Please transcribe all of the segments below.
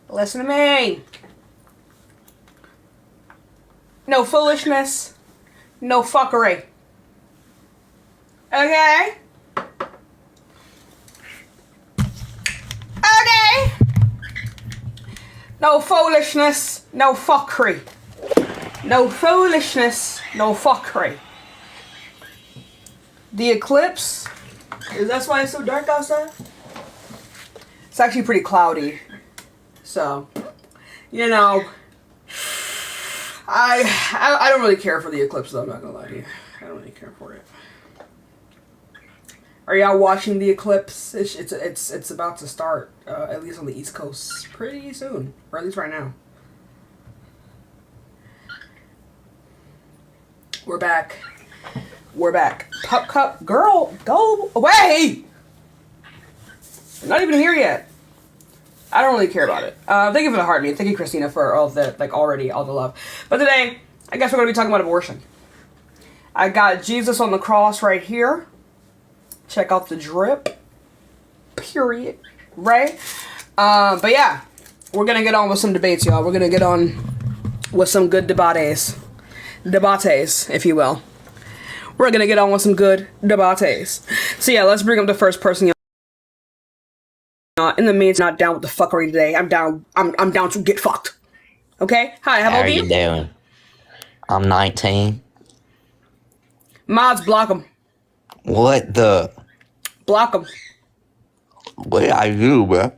Listen to me. No foolishness. No fuckery. Okay? Okay? No foolishness. No fuckery. No foolishness. No fuckery. The eclipse. Is that why it's so dark outside? It's actually pretty cloudy. So, you know, I don't really care for the eclipse though, I'm not gonna lie to you. I don't really care for it. Are y'all watching the eclipse? It's about to start, at least on the East Coast, pretty soon, or at least right now. We're back. We're back. Pup cup, girl, go away! I'm not even here yet. I don't really care about it. Thank you for the heartbeat. Thank you, Christina, for all the, already, all the love. But today, I guess we're going to be talking about abortion. I got Jesus on the cross right here. Check out the drip. Period. Right? But yeah, we're going to get on with some debates, y'all. We're going to get on with some good debates. Debates, if you will. We're going to get on with some good debates. So yeah, let's bring up the first person, in the meantime, not down with the fuckery today. I'm down to get fucked. Okay? Hi, how old are you? Doing? I'm 19. Mods, block them. What the? Block them. What did I do, bro?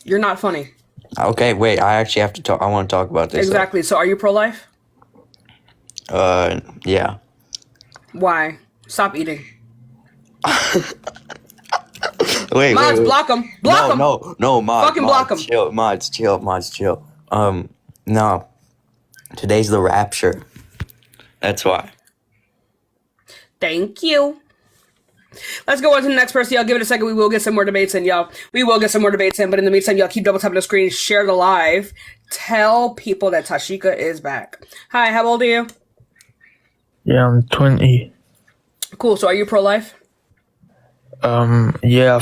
You're not funny. Okay, wait. I actually have to talk. I want to talk about this. Exactly. So are you pro-life? Yeah. Why? Stop eating. Wait, Mods, wait. block them. Block them. No, mods. Fucking block them. Chill, mods, chill. No. Today's the rapture. That's why. Thank you. Let's go on to the next person, y'all. Give it a second. We will get some more debates in, y'all. We will get some more debates in, but in the meantime, y'all keep double tapping the screen, share the live, tell people that Tashika is back. Hi, how old are you? Yeah, I'm 20. Cool. So are you pro-life? Yeah,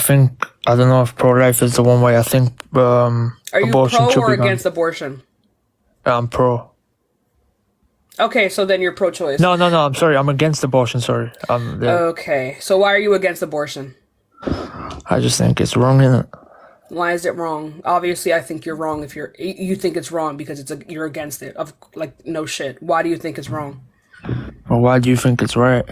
I don't know if pro-life is the one way. I think, are you abortion pro or be against abortion? I'm pro. Okay, so then you're pro-choice. No, I'm sorry. I'm against abortion, sorry. Okay, so why are you against abortion? I just think it's wrong, innit? Why is it wrong? Obviously, I think you're wrong if you think it's wrong because you're against it. No shit. Why do you think it's wrong? Well, why do you think it's right?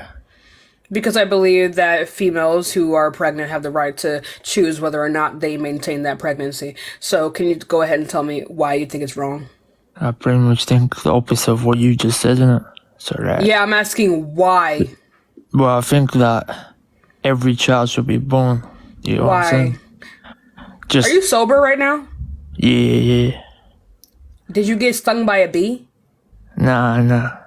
Because I believe that females who are pregnant have the right to choose whether or not they maintain that pregnancy. So can you go ahead and tell me why you think it's wrong? I pretty much think the opposite of what you just said, innit? So that. Yeah, I'm asking why. Well, I think that every child should be born. You know what I'm saying? Are you sober right now? Yeah. Did you get stung by a bee? Nah.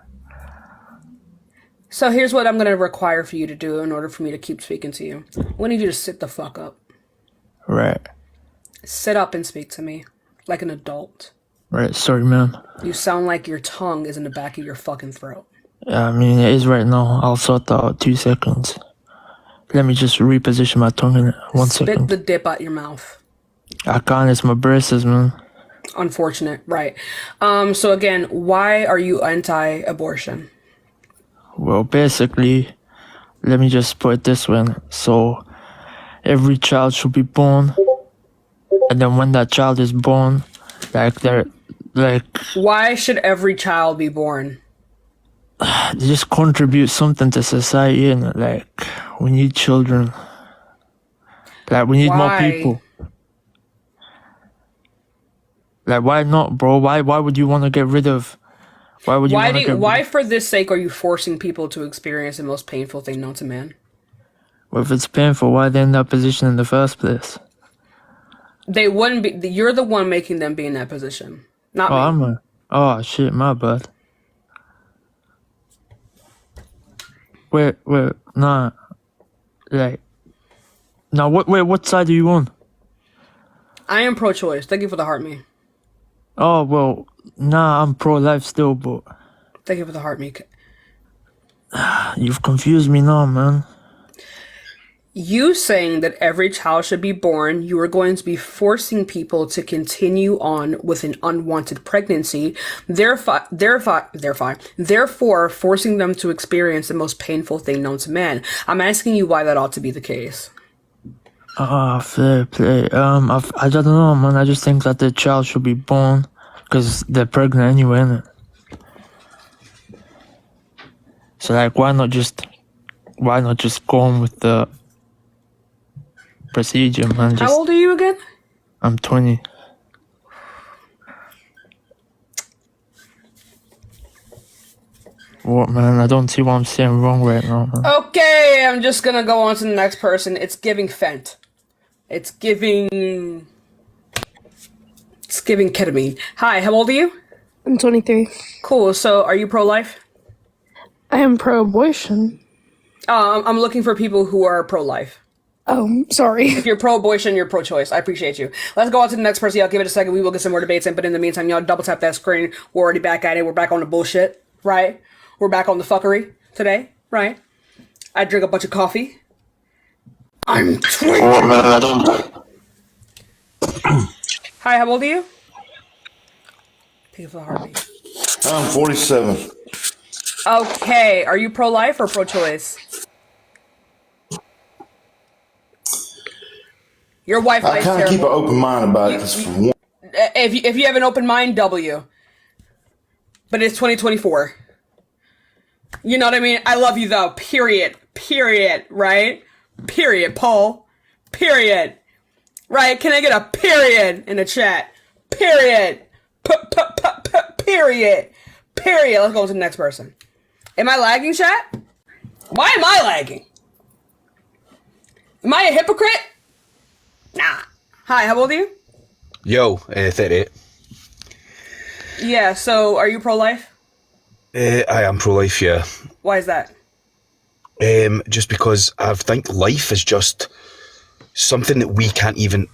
So here's what I'm going to require for you to do in order for me to keep speaking to you. I need you to sit the fuck up. Right. Sit up and speak to me like an adult. Right, sorry, man. You sound like your tongue is in the back of your fucking throat. Yeah, I mean, it is right now. I'll sort that out 2 seconds. Let me just reposition my tongue in it. 1 second. Spit the dip out your mouth. I can't, it's my braces, man. Unfortunate, right. So again, why are you anti-abortion? Well, basically, let me just put it this way. So, every child should be born, and then when that child is born, why should every child be born? They just contribute something to society, and we need children. We need more people. Why not, bro? Why would you want to get rid of? Why for this sake are you forcing people to experience the most painful thing known to man? Well, if it's painful, why are they in that position in the first place? They wouldn't be. You're the one making them be in that position, not me. Oh shit, my bad. Wait, nah. Now what side are you on? I am pro-choice. Thank you for the heart me. Oh, well, nah, I'm pro-life still, but... Thank you for the heart me. You've confused me now, man. You saying that every child should be born, you are going to be forcing people to continue on with an unwanted pregnancy, therefore forcing them to experience the most painful thing known to man. I'm asking you why that ought to be the case. Fair play. I don't know, man. I just think that the child should be born because they're pregnant anyway, innit? So like, why not just go on with the procedure, man? How old are you again? I'm 20. What, man? I don't see what I'm saying wrong right now, man. Okay, I'm just gonna go on to the next person. It's giving Fent. It's giving ketamine. Hi, how old are you? I'm 23. Cool. So, are you pro-life? I am pro-abortion. I'm looking for people who are pro-life. Oh, sorry. If you're pro-abortion, you're pro-choice. I appreciate you. Let's go on to the next person. Y'all give it a second. We will get some more debates in, but in the meantime, y'all double tap that screen. We're already back at it. We're back on the bullshit, right? We're back on the fuckery today, right? I drink a bunch of coffee. I'm 20. Hi, how old are you? Think of the heartbeat. I'm 47. Okay, are you pro-life or pro-choice? Your wife I likes kind of keep an terrible. open mind about it because for one, If you have an open mind, W. But it's 2024. You know what I mean? I love you though. Period. Period. Right? Period, Paul. Period. Right? Can I get a period in the chat? Period. Period. Period. Let's go to the next person. Am I lagging, chat? Why am I lagging? Am I a hypocrite? Nah. Hi, how old are you? Yo, 38. Yeah, so are you pro-life? I am pro-life, yeah. Why is that? Just because I think life is just something that we can't even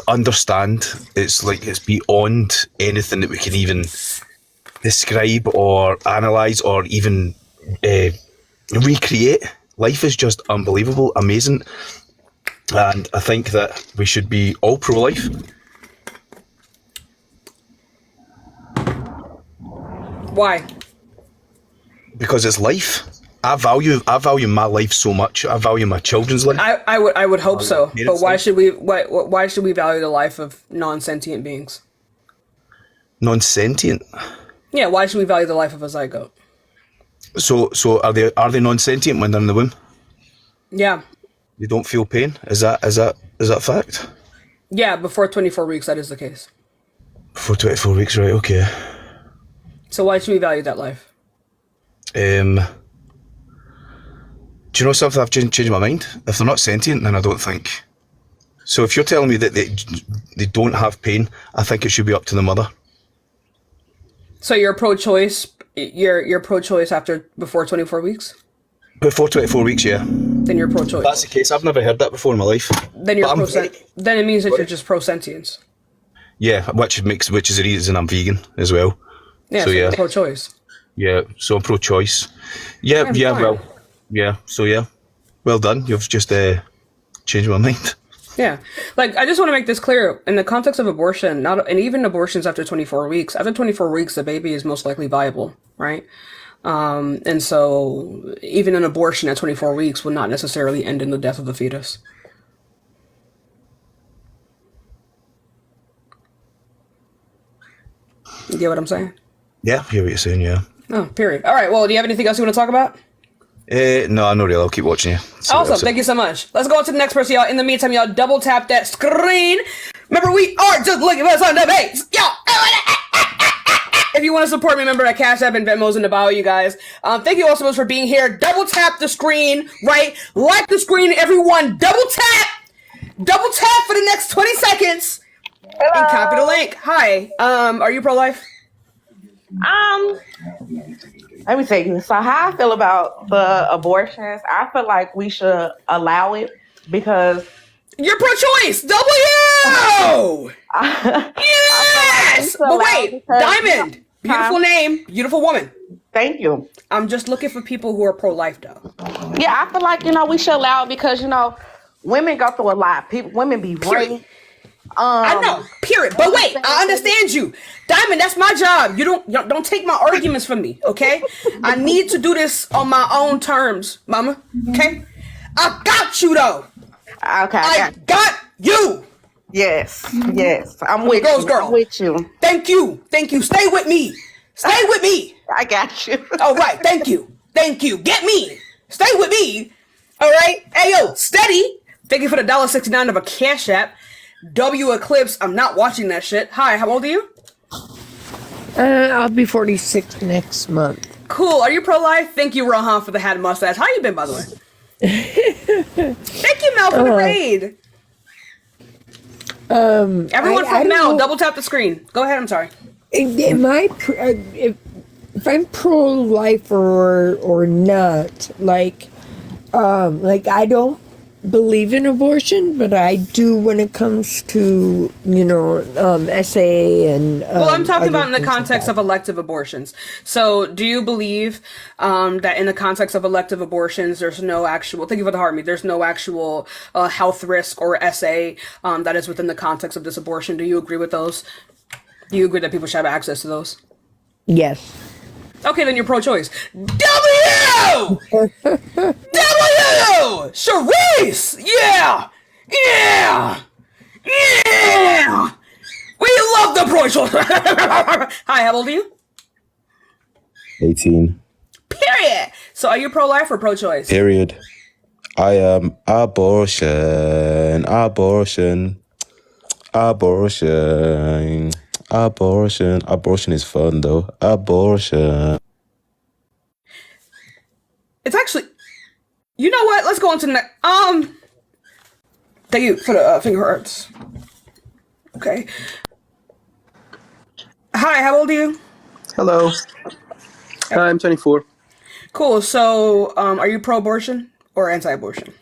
understand. It's like it's beyond anything that we can even describe or analyze or even recreate. Life is just unbelievable, amazing, and I think that we should be all pro-life. Why? Because it's life. I value my life so much. I value my children's life. I would hope so. But why should we value the life of non-sentient beings? Non-sentient. Yeah, why should we value the life of a zygote? So are they non-sentient when they're in the womb? Yeah. They don't feel pain? Is that fact? Yeah, before 24 weeks that is the case. Before 24 weeks, right, okay. So why should we value that life? Do you know something? I've changed my mind. If they're not sentient, then I don't think. So if you're telling me that they don't have pain, I think it should be up to the mother. So you're pro-choice. You're pro-choice before 24 weeks. Before 24 weeks, yeah. Then you're pro-choice. That's the case. I've never heard that before in my life. Then you're Then it means that you're just pro-sentience. Yeah, which is the reason I'm vegan as well. Yeah, so you're pro-choice. Yeah, so I'm pro-choice. Yeah, well, yeah. So yeah, well done. You've just changed my mind. Yeah, like I just want to make this clear in the context of abortion, and even abortions after 24 weeks. After 24 weeks, the baby is most likely viable, right? And so even an abortion at 24 weeks will not necessarily end in the death of the fetus. You get what I'm saying? Yeah, I hear what you're saying, yeah. Oh, period. All right, well, do you have anything else you want to talk about? No, not really. I'll keep watching you. Awesome. Thank you so much. Let's go on to the next person, y'all. In the meantime, y'all double tap that screen. Remember, we are just looking for some debates. Yo. If you want to support me, remember that Cash App and Venmo's in the bio, you guys. Thank you all so much for being here. Double tap the screen, right? Like the screen, everyone. Double tap for the next 20 seconds. Hello. And copy the link. Hi. Are you pro-life? Let me tell you. So how I feel about the abortions, I feel like we should allow it because you're pro-choice. W. Yes. But wait, Diamond. Beautiful name, beautiful woman. Thank you. I'm just looking for people who are pro-life, though. Yeah, I feel like we should allow it because women go through a lot. Women be Period. raped. I know, period. But wait, I understand you, Diamond. That's my job. You don't take my arguments from me, okay? I need to do this on my own terms, Mama. Okay? I got you though. Okay, I got you. yes. I'm with Girls, you. girl. I'm with you. Thank you. Stay with me. Stay with me. I got you. All right. Thank you. Get me. Stay with me. All right. Hey yo, steady. Thank you for the $1.69 of a Cash App. W Eclipse. I'm not watching that shit. Hi. How old are you? I'll be 46 next month. Cool. Are you pro-life? Thank you, Rohan, for the hat and mustache. How you been, by the way? Thank you, Mel, for the raid. Everyone from Mel, double tap the screen. Go ahead. I'm sorry. Am I if I'm pro-life or not? Like I don't believe in abortion, but I do when it comes to SA and. Well, I'm talking about in the context of elective abortions. So, do you believe that in the context of elective abortions, there's no actual, thank you for the heartbeat, there's no actual health risk or SA that is within the context of this abortion? Do you agree with those? Do you agree that people should have access to those? Yes. Okay, then you're pro-choice. W! Charisse! Yeah! We love the pro-choice! Hi, how old are you? 18. Period. So are you pro-life or pro-choice? Period. I am abortion. Abortion is fun though. Abortion. It's actually, you know what? Let's go on to the next. Thank you for the finger hearts. Okay. Hi, how old are you? Hello. I'm 24. Cool. So, are you pro-abortion or anti-abortion?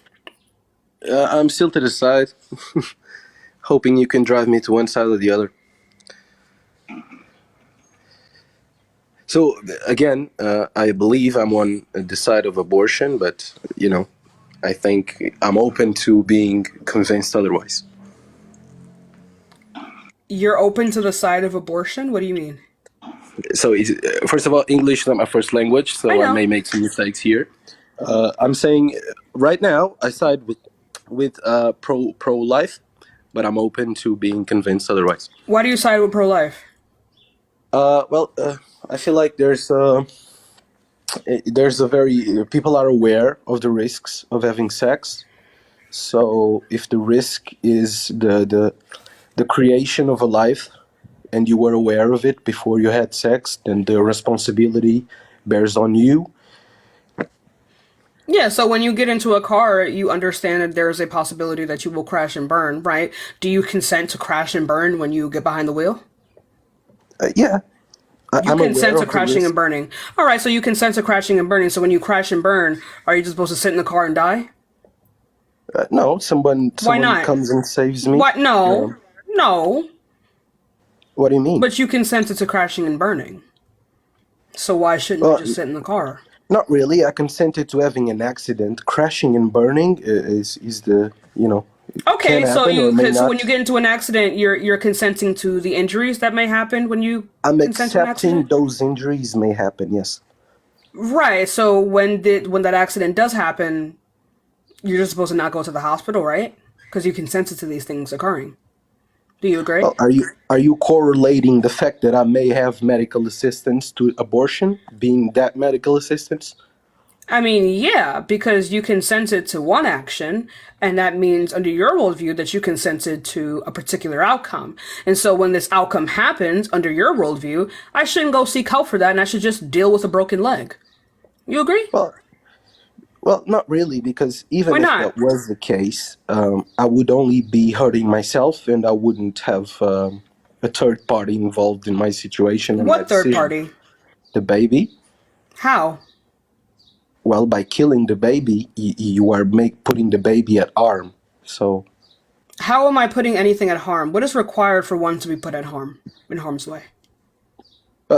I'm still to decide. Hoping you can drive me to one side or the other. So, again, I believe I'm on the side of abortion, but, I think I'm open to being convinced otherwise. You're open to the side of abortion? What do you mean? So, first of all, English is not my first language, so I may make some mistakes here. I'm saying right now I side with pro-life, but I'm open to being convinced otherwise. Why do you side with pro-life? I feel like there's a very people are aware of the risks of having sex. So if the risk is the creation of a life, and you were aware of it before you had sex, then the responsibility bears on you. Yeah, so when you get into a car, you understand that there is a possibility that you will crash and burn, right? Do you consent to crash and burn when you get behind the wheel? Yeah. You consent to crashing and burning. All right, so you consent to crashing and burning. So when you crash and burn, are you just supposed to sit in the car and die? No, someone comes and saves me. What? No. No. What do you mean? But you consented to crashing and burning. So why shouldn't you just sit in the car? Not really. I consented to having an accident. Crashing and burning is the, Okay, so when you get into an accident, you're consenting to the injuries that may happen when you I'm accepting those injuries may happen, yes. Right. So when that accident does happen, you're just supposed to not go to the hospital, right? Because you consented to these things occurring. Do you agree? Well, are you correlating the fact that I may have medical assistance to abortion being that medical assistance? I mean, yeah, because you consented to one action, and that means under your worldview that you consented to a particular outcome. And so when this outcome happens under your worldview, I shouldn't go seek help for that, and I should just deal with a broken leg. You agree? Well, not really, because even if that was the case, I would only be hurting myself, and I wouldn't have a third party involved in my situation. What third party? The baby. How? Well, by killing the baby, you are putting the baby at harm. So, how am I putting anything at harm? What is required for one to be put in harm's way?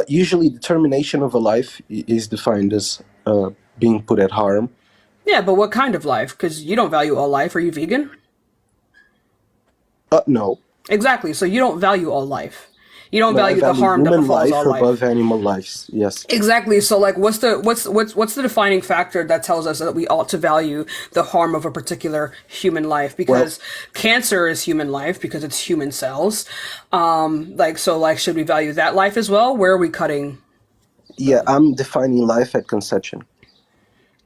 Usually, the termination of a life is defined as being put at harm. Yeah, but what kind of life? Because you don't value all life. Are you vegan? No. Exactly. So you don't value all life. You don't No, I value the value harm that human befalls all life life. above animal lives. Yes. Exactly. So like what's the defining factor that tells us that we ought to value the harm of a particular human life? Well, Because cancer is human life because it's human cells. Like should we value that life as well? Where are we cutting? yeah, I'm defining life at conception.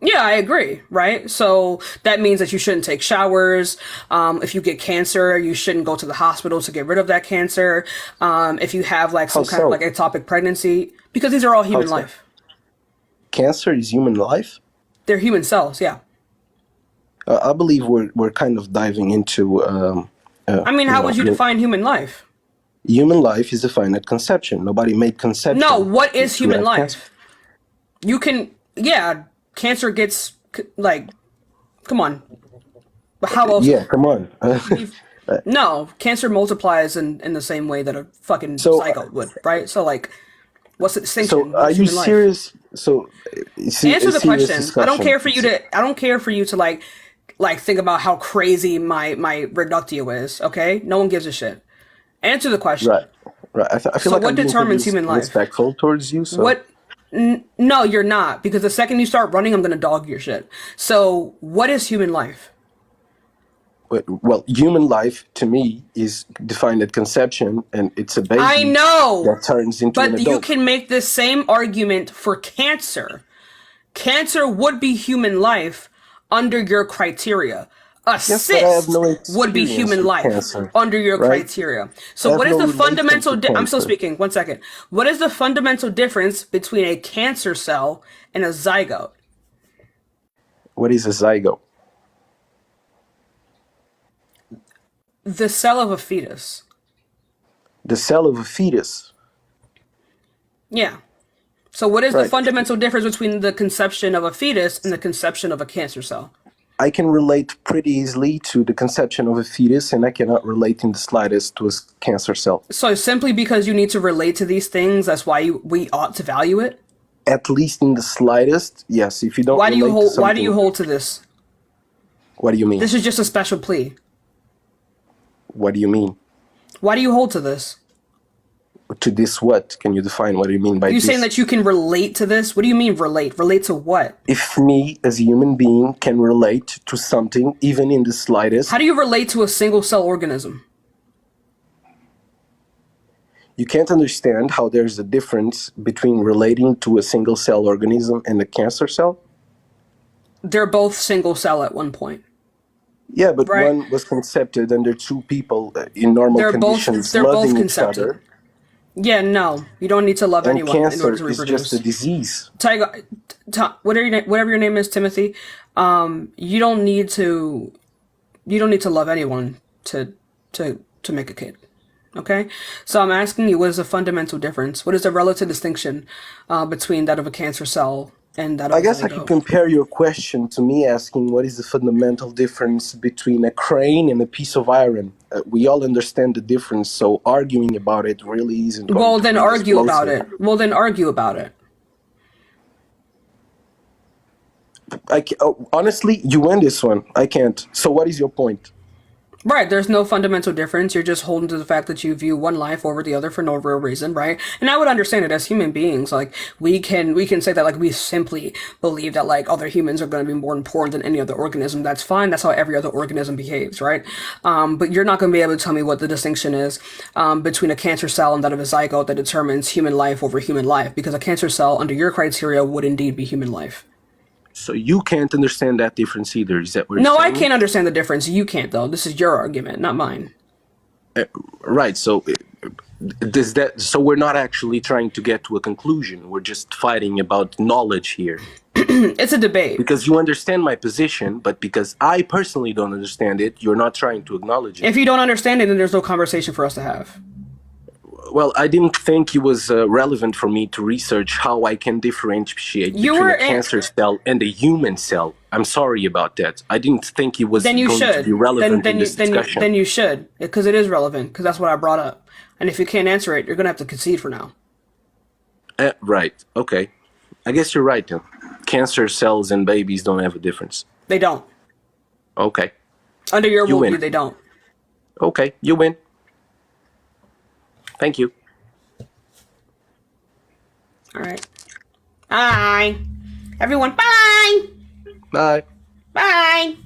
Yeah, I agree, right? So that means that you shouldn't take showers. If you get cancer, you shouldn't go to the hospital to get rid of that cancer. If you have like How some kind of so? like ectopic pregnancy, because these are all How human so? life. Cancer is human life? They're human cells, yeah. I believe we're kind of diving into, I mean, how would you define human life? human life is defined at conception. Nobody made conception. No, what is to human have cancer. life? You can, yeah, cancer gets, like, come on. But how else? Yeah, come on. No, cancer multiplies in the same way that a fucking So, zygote would, right? So, like, what's the distinction? so are What's you human life? serious? So, Answer a the serious question. discussion. I don't care for you to. I don't care for you to like think about how crazy my reductio is. Okay, no one gives a shit. Answer the question. Right, right. I feel So like what I'm being determines pretty human life? respectful towards you. So What? No, you're not. Because the second you start running, I'm gonna dog your shit. So what is human life? well, human life to me is defined at conception, and it's a baby I know, that turns into an but adult. you can make the same argument for cancer. Cancer would be human life under your criteria. A Yes, but I have cyst no would be experience human with life cancer, under your right? criteria. I So have what is no the relation fundamental to I'm still cancer. speaking. One second. What is the fundamental difference between a cancer cell and a zygote? What is a zygote? The cell of a fetus. The cell of a fetus. Yeah. So what is the Right. fundamental difference between the conception of a fetus and the conception of a cancer cell? I can relate pretty easily to the conception of a fetus, and I cannot relate in the slightest to a cancer cell. So simply because you need to relate to these things, that's why we ought to value it? At least in the slightest, yes. If you don't Why do you relate to hold something, why do you hold to this? what do you mean? This is just a special plea. What do you mean? Why do you hold to this? To this what? Can you define what do you mean by Are you this? saying that you can relate to this? What do you mean relate? Relate to what? If me, as a human being, can relate to something, even in the slightest, How do you relate to a single cell organism? you can't understand how there's a difference between relating to a single cell organism and a cancer cell? They're both single cell at one point. Yeah, but Right. one was concepted under two people in normal They're conditions, both loving each concepted. other. Yeah, no. You don't need to love And anyone in cancer order to is reproduce. just a disease. Tiger, whatever your name is, Timothy. You don't need to love anyone to make a kid. Okay, so I'm asking you, what is the fundamental difference? What is the relative distinction between that of a cancer cell and that of I a guess I zygote? could compare your question to me asking what is the fundamental difference between a crane and a piece of iron. We all understand the difference, so arguing about it really isn't going Well, to then bring us argue about closer. it. Well, then argue about it. Honestly, you win this one. I can't. So what is your point? Right, there's no fundamental difference. You're just holding to the fact that you view one life over the other for no real reason, right? And I would understand it as human beings. Like we can say that like we simply believe that like other humans are going to be more important than any other organism. That's fine. That's how every other organism behaves, right? But you're not going to be able to tell me what the distinction is between a cancer cell and that of a zygote that determines human life over human life, because a cancer cell under your criteria would indeed be human life. So you can't understand that difference either. Is that what you're No, I saying? can't understand the difference. You can't, though. This is your argument, not mine. Right. So does that? So we're not actually trying to get to a conclusion. We're just fighting about knowledge here. It's a debate. Because you understand my position, but because I personally don't understand it, you're not trying to acknowledge it. If you don't understand it, then there's no conversation for us to have. Well, I didn't think it was relevant for me to research how I can differentiate between a cancer cell and a human cell. I'm sorry about that. I didn't think it was going to be relevant in this discussion. Then you should, because it is relevant, because that's what I brought up. And if you can't answer it, you're going to have to concede for now. Right. Okay. I guess you're right then. Cancer cells and babies don't have a difference. They don't. Okay. Under your You worldview, win. they don't. Okay, you win. Thank you. All right. Bye. Everyone, bye. Bye. Bye.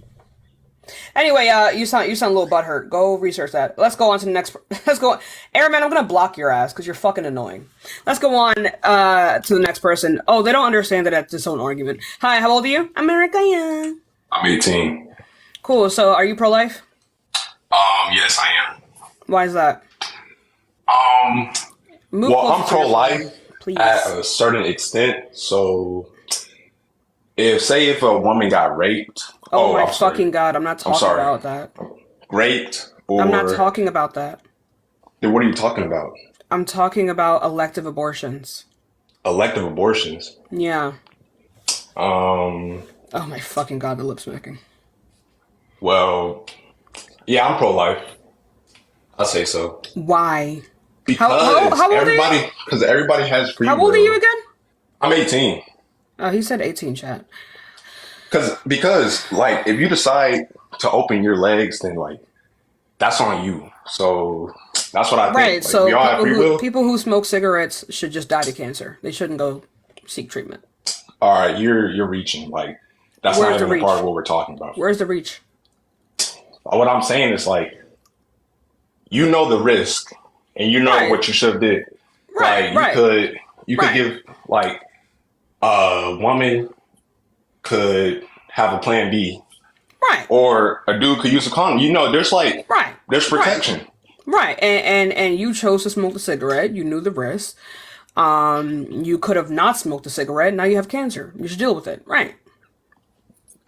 Anyway, you sound a little butthurt. Go research that. Let's go on to the next. Let's go. Airman, I'm gonna block your ass because you're fucking annoying. Let's go on to the next person. Oh, they don't understand that that's its own argument. Hi, how old are you? America, yeah. I'm 18. Cool. So, are you pro-life? Yes, I am. Why is that? Move Well, closer I'm to your pro-life phone, please. at a certain extent. So, if a woman got raped, Oh my I'm sorry. fucking god! I'm not talking sorry. about that. Raped, or I'm not talking about that. Then what are you talking about? I'm talking about elective abortions. Elective abortions. Yeah. Um. Oh my fucking god! The lip smacking. Well, yeah, I'm pro-life. I say so. Why? Because how old everybody, are you? because everybody has free How old are will. you again? I'm 18. Oh, he said 18, chat. Because like if you decide to open your legs, then like that's on you. So that's what I think. Right. Like, So we all have free will. people who smoke cigarettes should just die to cancer. They shouldn't go seek treatment. All right, you're reaching. Like that's Where's not the even a reach? part of what we're talking about. Where's the reach? What I'm saying is like you know the risk and you know Right. what you should have did. Right, Like you could right. give like a woman could have a plan B. Right. Or a dude could use a condom. You know, there's like Right. there's protection. Right. And you chose to smoke the cigarette. You knew the risk. You could have not smoked the cigarette. Now you have cancer. You should deal with it. Right.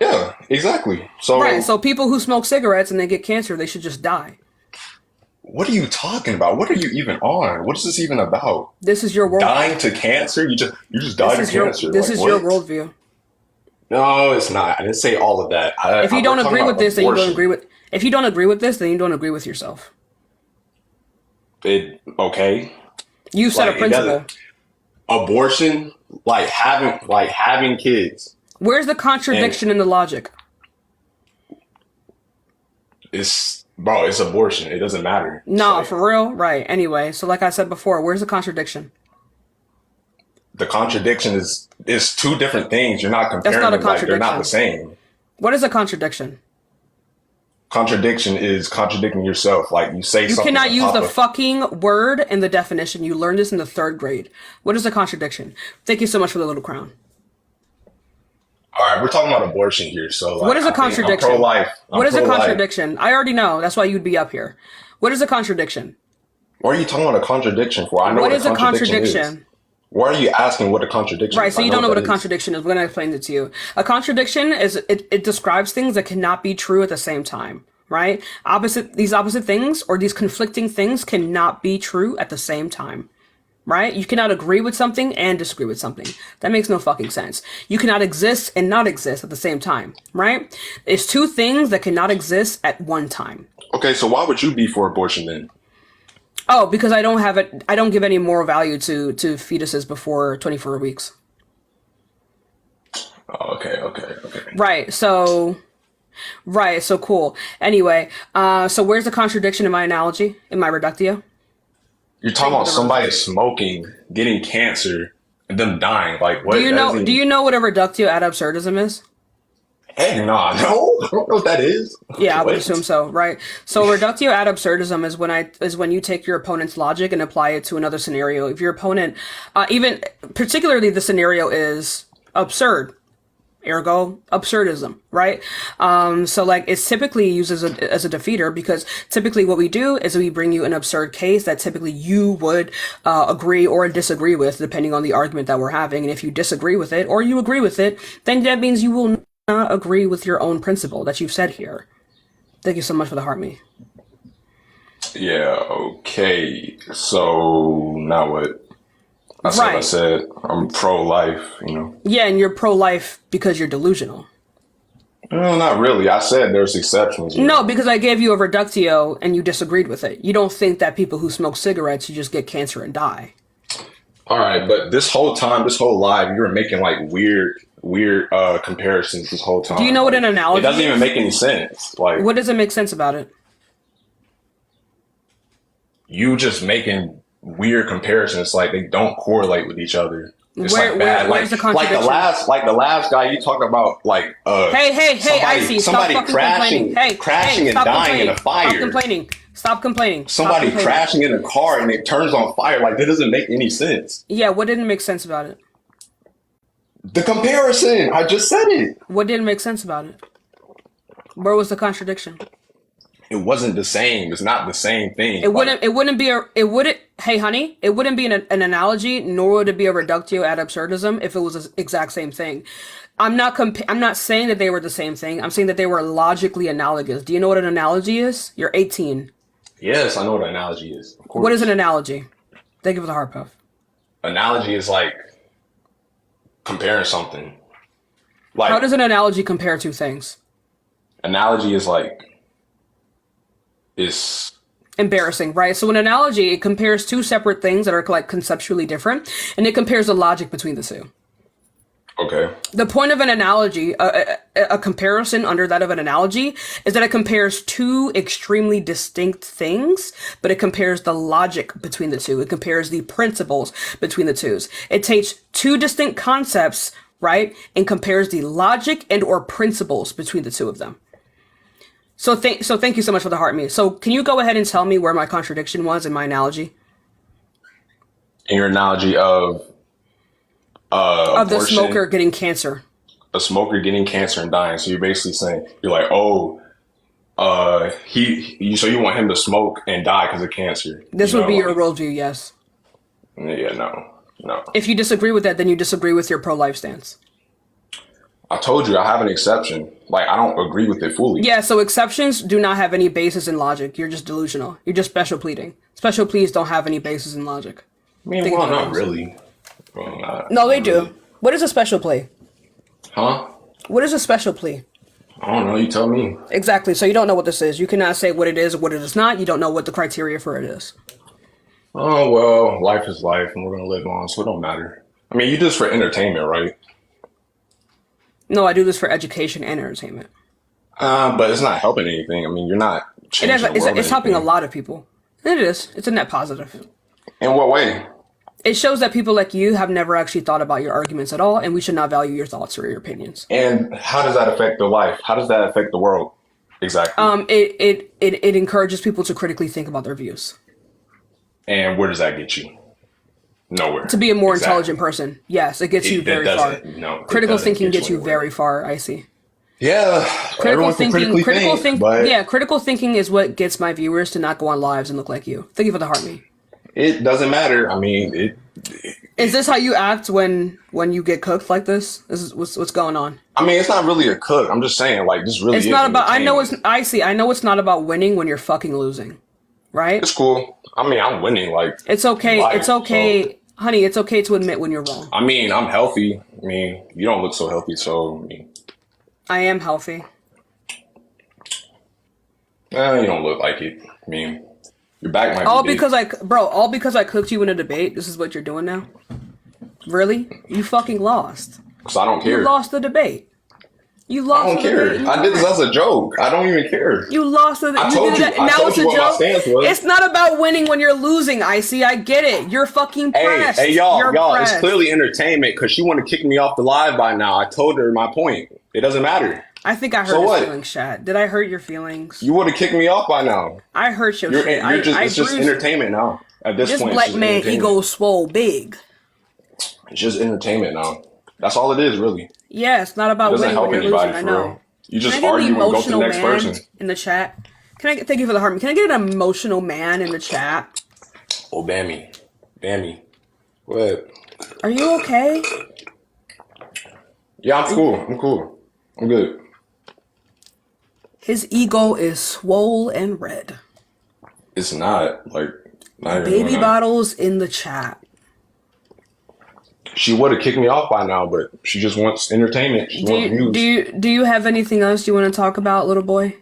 Yeah, exactly. So Right. So people who smoke cigarettes and they get cancer, they should just die. what are you talking about? What are you even on? What is this even about? This is your world. Dying to cancer? You just died of cancer. This Like, is your what? worldview. No, it's not. I didn't say all of that. If you don't we're talking agree about with this, then you don't abortion. agree with. If you don't agree with this, then you don't agree with yourself. Okay. You set Like, a principle. Abortion, like having kids. Where's the contradiction in the logic? It's abortion. It doesn't matter. No, Like, for real? Right. Anyway, so like I said before, where's the contradiction? the contradiction is two different things. You're not comparing not a them, like they're not contradiction. the same. What is a contradiction? Contradiction is contradicting yourself. Like you say You something. cannot on use top the of- fucking word and the definition. You learned this in the 3rd grade. What is a contradiction? Thank you so much for the little crown. All right, we're talking about abortion here. So like, What is a I think I'm contradiction? pro-life. What is a pro-life. contradiction? I already know. That's why you'd be up here. What is a contradiction? What are you talking about a contradiction for? I know What what is a Is. contradiction? Why are you asking what a contradiction Right, is? so I you don't know what a that is. contradiction is. We're going to explain it to you. A contradiction is it describes things that cannot be true at the same time, right? These opposite things or these conflicting things cannot be true at the same time, right? You cannot agree with something and disagree with something. That makes no fucking sense. You cannot exist and not exist at the same time, right? It's two things that cannot exist at one time. Okay, so why would you be for abortion then? Oh, because I don't have it. I don't give any moral value to fetuses before 24 weeks. Oh, okay. Right. So cool. Anyway, so where's the contradiction in my analogy, in my reductio? You're talking about somebody smoking, getting cancer, and them dying. Like what? Do you know what a reductio ad absurdism is? Heck nah, no. I don't know what that is. Yeah, I would What? assume so, right? So reductio ad absurdism is when you take your opponent's logic and apply it to another scenario. If your opponent, even particularly the scenario is absurd, ergo absurdism, right? So like it's typically used as a defeater because typically what we do is we bring you an absurd case that typically you would agree or disagree with depending on the argument that we're having. And if you disagree with it or you agree with it, then that means you will not agree with your own principle that you've said here. Thank you so much for the heart me. Yeah. Okay. So now what? That's what I Right. said. I'm pro-life. You know. Yeah, and you're pro-life because you're delusional. No, not really. I said there's exceptions. No, because I gave you a reductio and you disagreed with it. You don't think that people who smoke cigarettes should just get cancer and die. All right, but this whole time, this whole live, you were making like weird comparisons this whole time. Do you know what Like, an analogy it doesn't is? even make any sense. Like What doesn't make sense about it? you just making weird comparisons, like they don't correlate with each other. It's like bad. Where's the contradiction? Like the last guy you talked about, like Hey, somebody, Icy, stop somebody fucking crashing, complaining. Hey, crashing and stop dying in complaining. a fire. Stop complaining. Stop complaining. Stop Somebody complaining. crashing in a car and it turns on fire. Like that doesn't make any sense. Yeah, what didn't make sense about it? The comparison, I just said it. What didn't make sense about it? Where was the contradiction? It wasn't the same. It's not the same thing. It wouldn't be hey honey, it wouldn't be an analogy, nor would it be a reductio ad absurdism if it was the exact same thing. I'm not saying that they were the same thing. I'm saying that they were logically analogous. Do you know what an analogy is? You're 18. Yes, I know what an analogy is. Of course. What is an analogy? Thank you for the heart puff. Analogy is like comparing something. Like How does an analogy compare two things? Analogy is like is Embarrassing, right? So an analogy, it compares two separate things that are like conceptually different, and it compares the logic between the two. okay. The point of an analogy, a comparison under that of an analogy, is that it compares two extremely distinct things, but it compares the logic between the two. It compares the principles between the two. It takes two distinct concepts, right, and compares the logic and or principles between the two of them. So thank you so much for the heart me. So can you go ahead and tell me where my contradiction was in my analogy? In your analogy of the abortion, smoker getting cancer. a smoker getting cancer and dying. So you're basically saying you're like, oh, so you want him to smoke and die because of cancer. This would be your worldview, yes. Yeah, no. If you disagree with that, then you disagree with your pro-life stance. I told you I have an exception. Like I don't agree with it fully. Yeah, so exceptions do not have any basis in logic. You're just delusional. You're just special pleading. Special pleas don't have any basis in logic. I mean, well, not really. Well, No, they really. do. What is a special plea? Huh? What is a special plea? I don't know. You tell me. Exactly. So you don't know what this is. You cannot say what it is or what it is not. You don't know what the criteria for it is. Oh, well, life is life and we're going to live on, so it don't matter. I mean, you do this for entertainment, right? No, I do this for education and entertainment. But it's not helping anything. I mean, you're not changing the world. It's helping a lot of people. It is. It's a net positive. In what way? It shows that people like you have never actually thought about your arguments at all, and we should not value your thoughts or your opinions. And how does that affect the life? How does that affect the world? Exactly. It encourages people to critically think about their views. And where does that get you? Nowhere. To be a more intelligent person. Yes, it gets you very far. No, critical thinking gets you very far, I see. Yeah. Critical thinking but critical thinking is what gets my viewers to not go on lives and look like you. Thank you for the heart me. it doesn't matter. I mean, Is this how you act when you get cooked like this? This is what's going on. I mean, it's not really a cook. I'm just saying, like, this really It's is not about I know entertainment. it's not about winning when you're fucking losing. Right? It's cool. I mean, I'm winning. Like, It's okay. life, It's okay. so- Honey, it's okay to admit when you're wrong. I mean, I'm healthy. I mean, you don't look so healthy, so I mean, I am healthy. you don't look like it. I mean, your back might All be big. because I cooked you in a debate. This is what you're doing now? Really? You fucking lost. Because I don't care. You lost the debate. You lost I don't the care. debate. I did this as a joke. I don't even care. You lost the I told you. I now told it's you a what my joke. stance was. It's not about winning when you're losing, Icy. I get it. You're fucking pressed. Hey, y'all, You're it's pressed. clearly entertainment because she wanted to kick me off the live by now. I told her my point. It doesn't matter. I think I hurt So your what? feelings, Shad. Did I hurt your feelings? You would have kicked me off by now. I hurt your shit. It's just entertainment now. At this point, black it's just man entertainment. ego swole big. It's just entertainment now. That's all it is, really. Yeah, it's not It about doesn't winning help when you're anybody, losing. I for know. real. You just Can I get argue an and go to the emotional next man person. in the chat? Thank you for the heart. Can I get an emotional man in the chat? Oh, Bammy. What? Are you okay? Yeah, I'm cool. I'm good. His ego is swole and red. It's not like not even Baby gonna- bottles in the chat. She would have kicked me off by now, but she just wants entertainment. She wants views. Do you have anything else you want to talk about, little boy?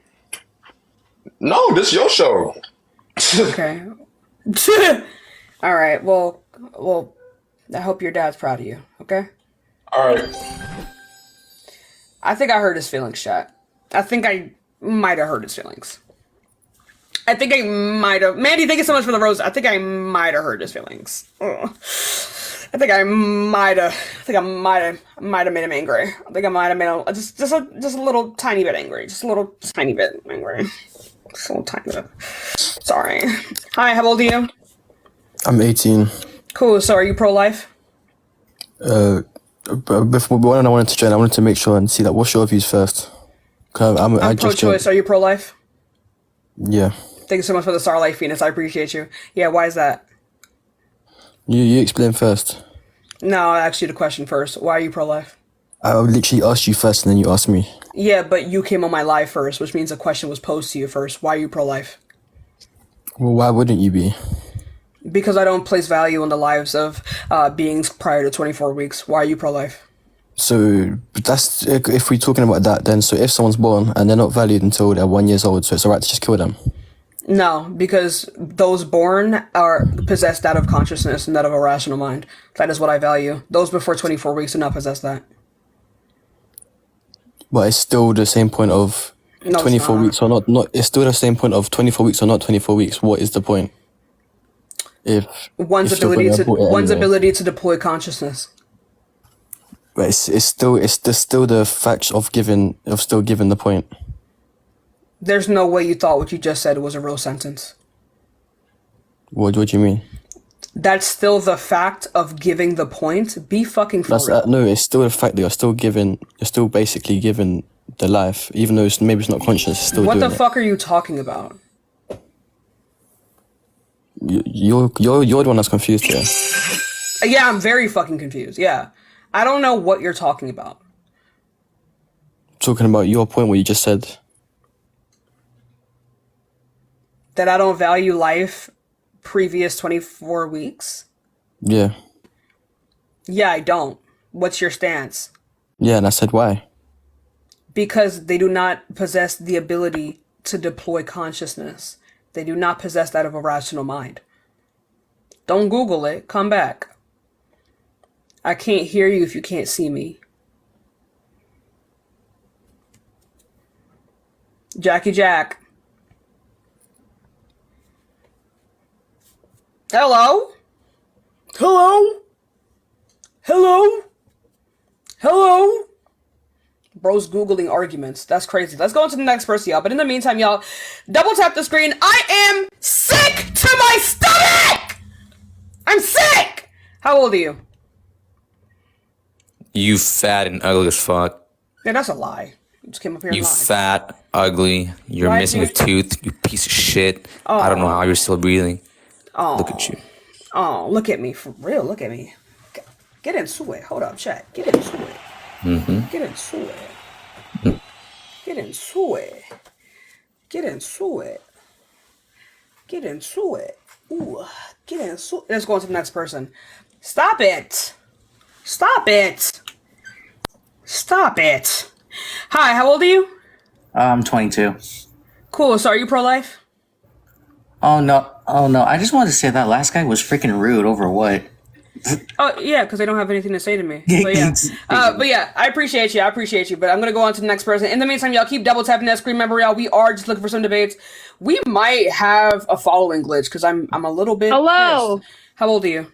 No, this is your show. Okay. All right. Well, I hope your dad's proud of you, okay? All right. I think I hurt his feelings, chat. I think I might have hurt his feelings. I think I might have. Mandy, thank you so much for the rose. I think I might have hurt his feelings. Ugh. I think I might have made him angry. I think I might have made him just a little tiny bit angry. Just a little tiny bit angry. Just a little tiny bit. Sorry. Hi, how old are you? I'm 18. Cool. So are you pro-life? Before when I wanted to join, I wanted to make sure and see that what's your views first. I'm pro-choice. Are you pro-life? Yeah. Thank you so much for the Starlight Phoenix. I appreciate you. Yeah, why is that? You explain first. No, I asked you the question first. Why are you pro-life? I literally asked you first, and then you asked me. Yeah, but you came on my live first, which means a question was posed to you first. Why are you pro-life? Well, why wouldn't you be? Because I don't place value on the lives of beings prior to 24 weeks. Why are you pro-life? So that's if we're talking about that. Then so if someone's born and they're not valued until they're 1 year old, so it's alright to just kill them. No, because those born are possess that of consciousness and that of a rational mind. That is what I value. Those before 24 weeks do not possess that. But it's still the same point of 24 weeks or not. It's still the same point of 24 weeks or not 24 weeks. What is the point? If one's ability to deploy consciousness. But it's still the fact of still giving the point. There's no way you thought what you just said was a real sentence. What do you mean? That's still the fact of giving the point. Be fucking for real. No, it's still the fact that you're still basically giving the life, even though maybe it's not conscious. It's still what doing the fuck are you talking about? You're the one that's confused here. Yeah, I'm very fucking confused. Yeah, I don't know what you're talking about. Talking about your point where you just said that I don't value life previous 24 weeks. Yeah. Yeah, I don't. What's your stance? Yeah, and I said why? Because they do not possess the ability to deploy consciousness. They do not possess that of a rational mind. Don't Google it. Come back. I can't hear you if you can't see me. Jackie Jack. Hello? Hello? Hello? Hello? Bro's Googling arguments. That's crazy. Let's go on to the next person, y'all. But in the meantime, y'all, double tap the screen. I am sick to my stomach! I'm sick! How old are you? You fat and ugly as fuck. Yeah, that's a lie. You just came up here and You lied. fat, ugly. You're Why missing do a tooth. You piece of shit. I don't know how you're still breathing. Oh. Look at you. Oh, look at me. For real, look at me. Get into it. Hold up, chat. Get into it. Mm-hmm. Get into it. Get into it. Get into it. Get into it. Ooh, get into it. Let's go on to the next person. Stop it. Stop it. Stop it. Hi, how old are you? I'm 22. Cool. So are you pro-life? Oh no. I just wanted to say that last guy was freaking rude over what? Oh yeah, because they don't have anything to say to me. But yeah, I appreciate you. But I'm gonna go on to the next person. In the meantime, y'all keep double tapping that screen. Remember, y'all, we are just looking for some debates. We might have a following glitch because I'm a little bit. Hello. Pissed. How old are you?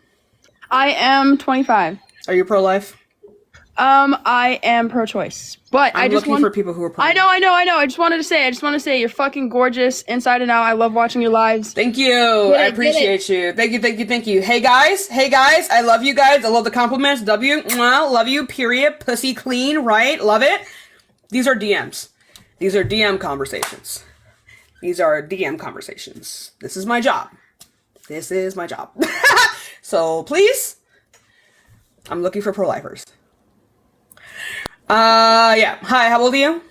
I am 25. Are you pro-life? I am pro-choice, but I'm looking for people who are pro. I know. I just wanted to say you're fucking gorgeous inside and out. I love watching your lives. Thank you. I appreciate you. Thank you. Hey guys. I love you guys. I love the compliments. Love you. Period. Pussy clean. Right. Love it. These are DMs. These are DM conversations. This is my job. So please, I'm looking for pro-lifers. Yeah. Hi, how old are you?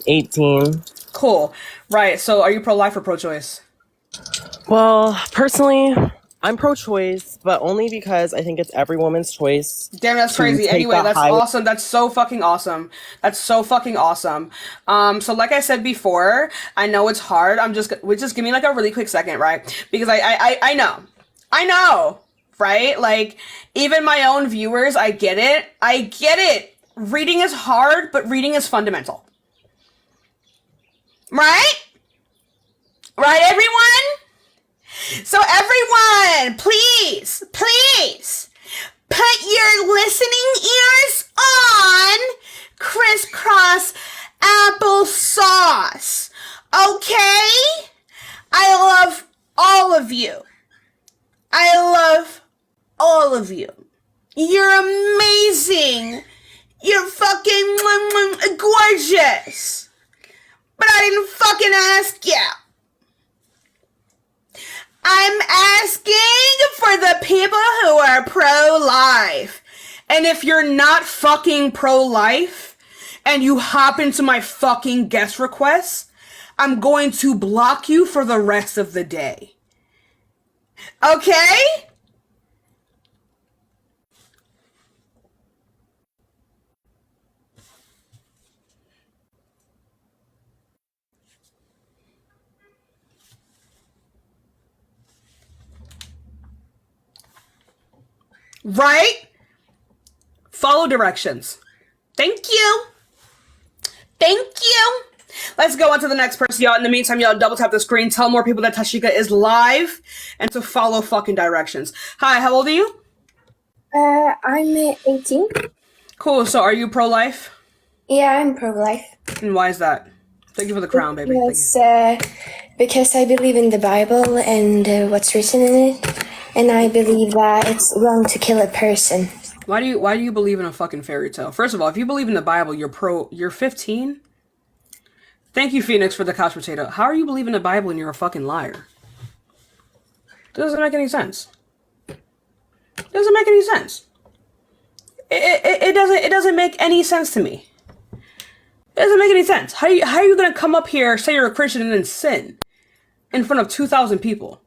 18. Cool. Right, so are you pro-life or pro-choice? Well, personally, I'm pro-choice, but only because I think it's every woman's choice. Damn, that's crazy. Anyway, that's awesome. That's so fucking awesome. So like I said before, I know it's hard. Just give me like a really quick second, right? Because I know right? Like, even my own viewers, I get it. I get it. Reading is hard, but reading is fundamental. Right? Right, everyone? So everyone, please, please, put your listening ears on crisscross applesauce. Okay? I love all of you. I love all of you. You're amazing. You're fucking gorgeous. But I didn't fucking ask you. I'm asking for the people who are pro-life. And if you're not fucking pro-life and you hop into my fucking guest requests, I'm going to block you for the rest of the day. Okay? Right? Follow directions. Thank you. Thank you. Let's go on to the next person, y'all. In the meantime, y'all double tap the screen. Tell more people that Tashika is live and to follow fucking directions. Hi, how old are you? I'm 18. Cool. So are you pro-life? Yeah, I'm pro-life. And why is that? Thank you for the crown, baby. Because I believe in the Bible and what's written in it, and I believe that it's wrong to kill a person. Why do you believe in a fucking fairy tale? First of all, if you believe in the Bible, you're 15? Thank you, Phoenix, for the couch potato. How are you believing the Bible and you're a fucking liar? Doesn't make any sense. Doesn't make any sense. It doesn't make any sense to me. It doesn't make any sense. How are you gonna come up here, say you're a Christian, and then sin in front of 2,000 people?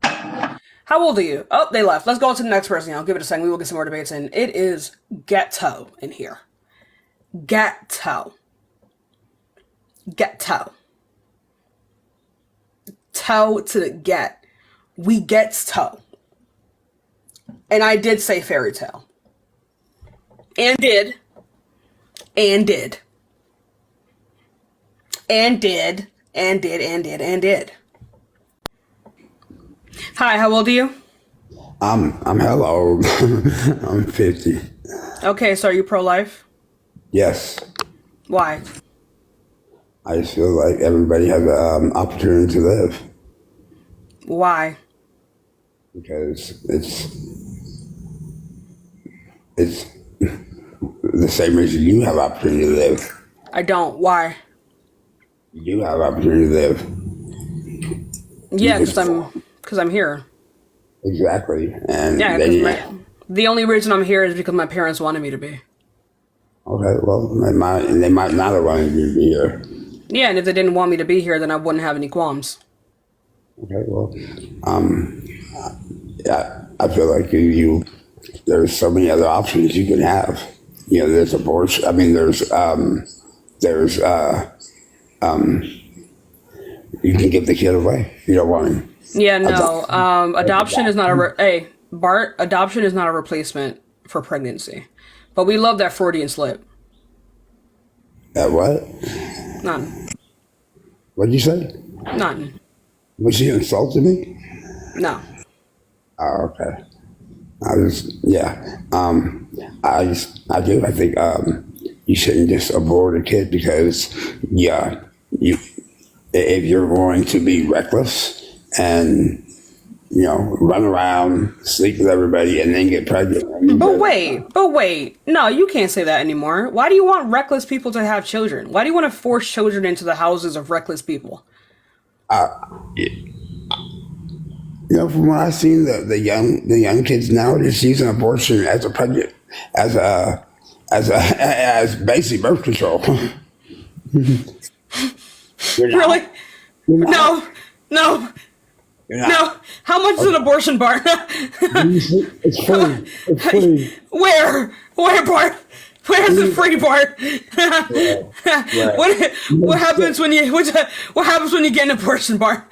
How old are you? Oh, they left. Let's go on to the next person. I'll give it a second. We will get some more debates in. It is ghetto in here. Ghetto. Ghetto. Toe to the get. We gets toe. And I did say fairy tale. And did. And did. And did. And did. And did. And did. Hi, how old are you? I'm hella old. I'm 50. Okay, so are you pro-life? Yes. Why? I just feel like everybody has an opportunity to live. Why? Because it's the same reason you have opportunity to live. I don't. Why? You have opportunity to live. Yeah, because I'm here. Exactly. And yeah, the only reason I'm here is because my parents wanted me to be. Okay, well, they might not have wanted you to be here. Yeah, and if they didn't want me to be here, then I wouldn't have any qualms. Okay, well, yeah, I feel like there's so many other options you can have. You know, there's abortion. I mean, there's you can give the kid away if you don't want him. Yeah, no. Adoption is not adoption is not a replacement for pregnancy. But we love that Freudian slip. That what? None. What'd you say? None. Was she insulting me? No. Oh, okay. I think you shouldn't just abort a kid because, if you're going to be reckless and, run around, sleep with everybody, and then get pregnant. But wait. No, you can't say that anymore. Why do you want reckless people to have children? Why do you want to force children into the houses of reckless people? From what I've seen, the young kids now are just using abortion as basic birth control. Really? No. No. How much is an abortion, Bart? It's free. It's free. Where, Bart? Where's the free Bart? What happens when you get an abortion, Bart?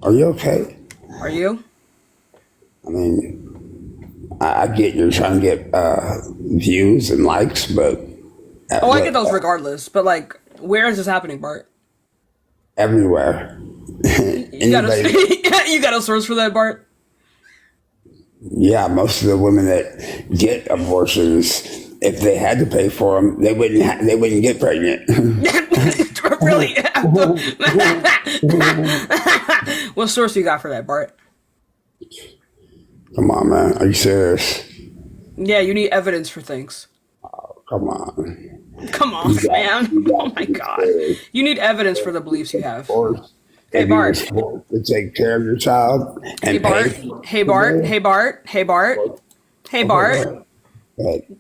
Are you okay? Are you? mean, I get you're trying to get views and likes, but I get those regardless. But like, where is this happening, Bart? everywhere. You got a you got a source for that, Bart? Yeah, most of the women that get abortions, if they had to pay for them, they wouldn't get pregnant. Really? What source you got for that, Bart? Come on, man. Are you serious? Yeah, you need evidence for things. Come on. Come on, man. Oh my God. You need evidence for the beliefs you have. Hey, Bart. To take care of your child. And Hey, Bart. Hey, Bart. Hey, Bart. Hey, Bart. Hey, Bart.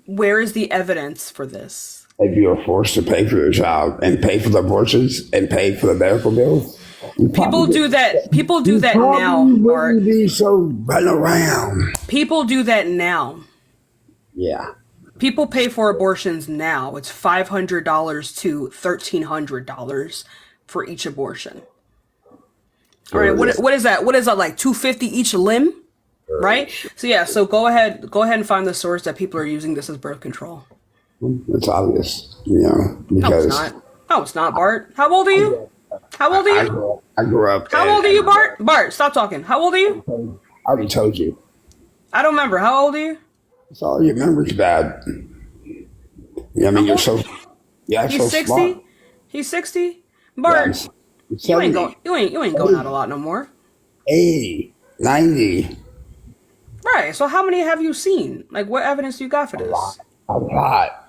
Where is the evidence for this? If you are forced to pay for your child and pay for the abortions and pay for the medical bills, People do that. People do that now, Bart. Be so run around. People do that now. Yeah. People pay for abortions now. It's $500 to $1,300 for each abortion. All right, what is that? What is that, like $250 each limb? Right? So yeah, so go ahead and find the source that people are using this as birth control. It's obvious, because No, it's not, Bart. How old are you? How old are you? I grew up. How old are you, Bart? Bart, stop talking. How old are you? I already told you. I don't remember. How old are you? That's all you remember is bad. Yeah, I mean, you're so. Yeah, He's so 60. smart. He's 60. Bart, you ain't going out a lot no more. 80, 90. Right. So how many have you seen? Like, what evidence you got for this? A lot.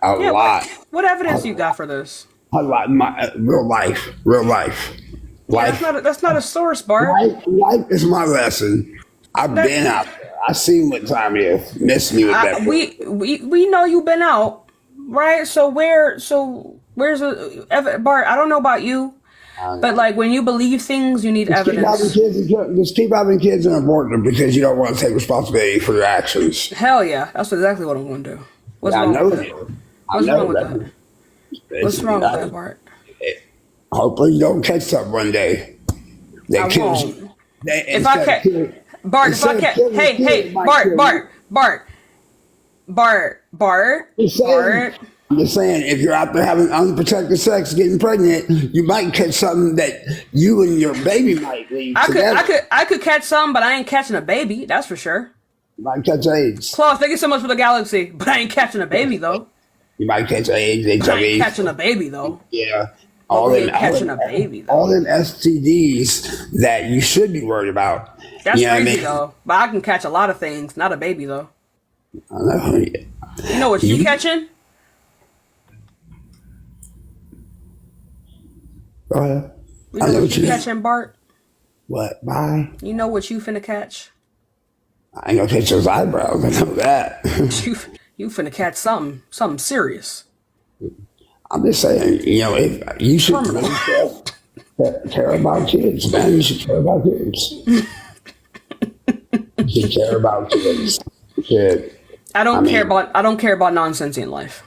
What evidence you got for this? A lot. Real life. Yeah, that's not a source, Bart. Life is my lesson. I've been out there. I seen what time it is. Miss me with that. We know you've been out, right? So where's the Bart? I don't know about you, but like when you believe things, you need evidence. Just keep having kids and abort them because you don't want to take responsibility for your actions. Hell yeah, that's exactly what I'm going to do. What's wrong with that? What's wrong with that? What's wrong with that, Bart? Hopefully you don't catch something one day. I won't. If I catch Bart, if I catch, hey, Bart. I'm just saying, if you're out there having unprotected sex, getting pregnant, you might catch something that you and your baby might leave together. I could catch some, but I ain't catching a baby. That's for sure. You might catch AIDS. Claus, thank you so much for the galaxy, but I ain't catching a baby though. You might catch AIDS, HIV. I ain't catching a baby though. Yeah. All them STDs that you should be worried about. That's crazy though. But I can catch a lot of things, not a baby though. I know. You know what you catching? Go ahead. You know what you catching, Bart? What? Bye. You know what you finna catch? I ain't gonna catch those eyebrows. I know that. you finna catch something serious. I'm just saying, if you should care about kids, man. You should care about kids. You should care about kids. I don't care about nonsense in life.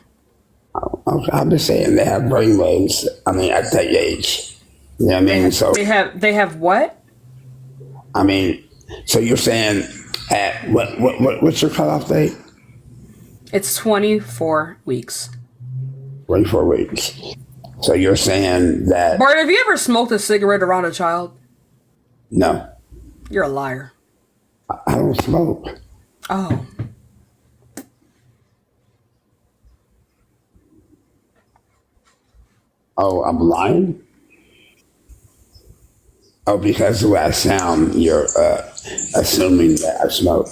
I'm just saying they have brainwaves. I mean, at that age, you know what I mean. So they have what? I mean, so you're saying at what's your cutoff date? It's 24 weeks. 24 weeks. So you're saying that... Bart, have you ever smoked a cigarette around a child? No. You're a liar. I don't smoke. Oh. Oh, I'm lying? Oh, because of the way I sound, you're assuming that I smoke.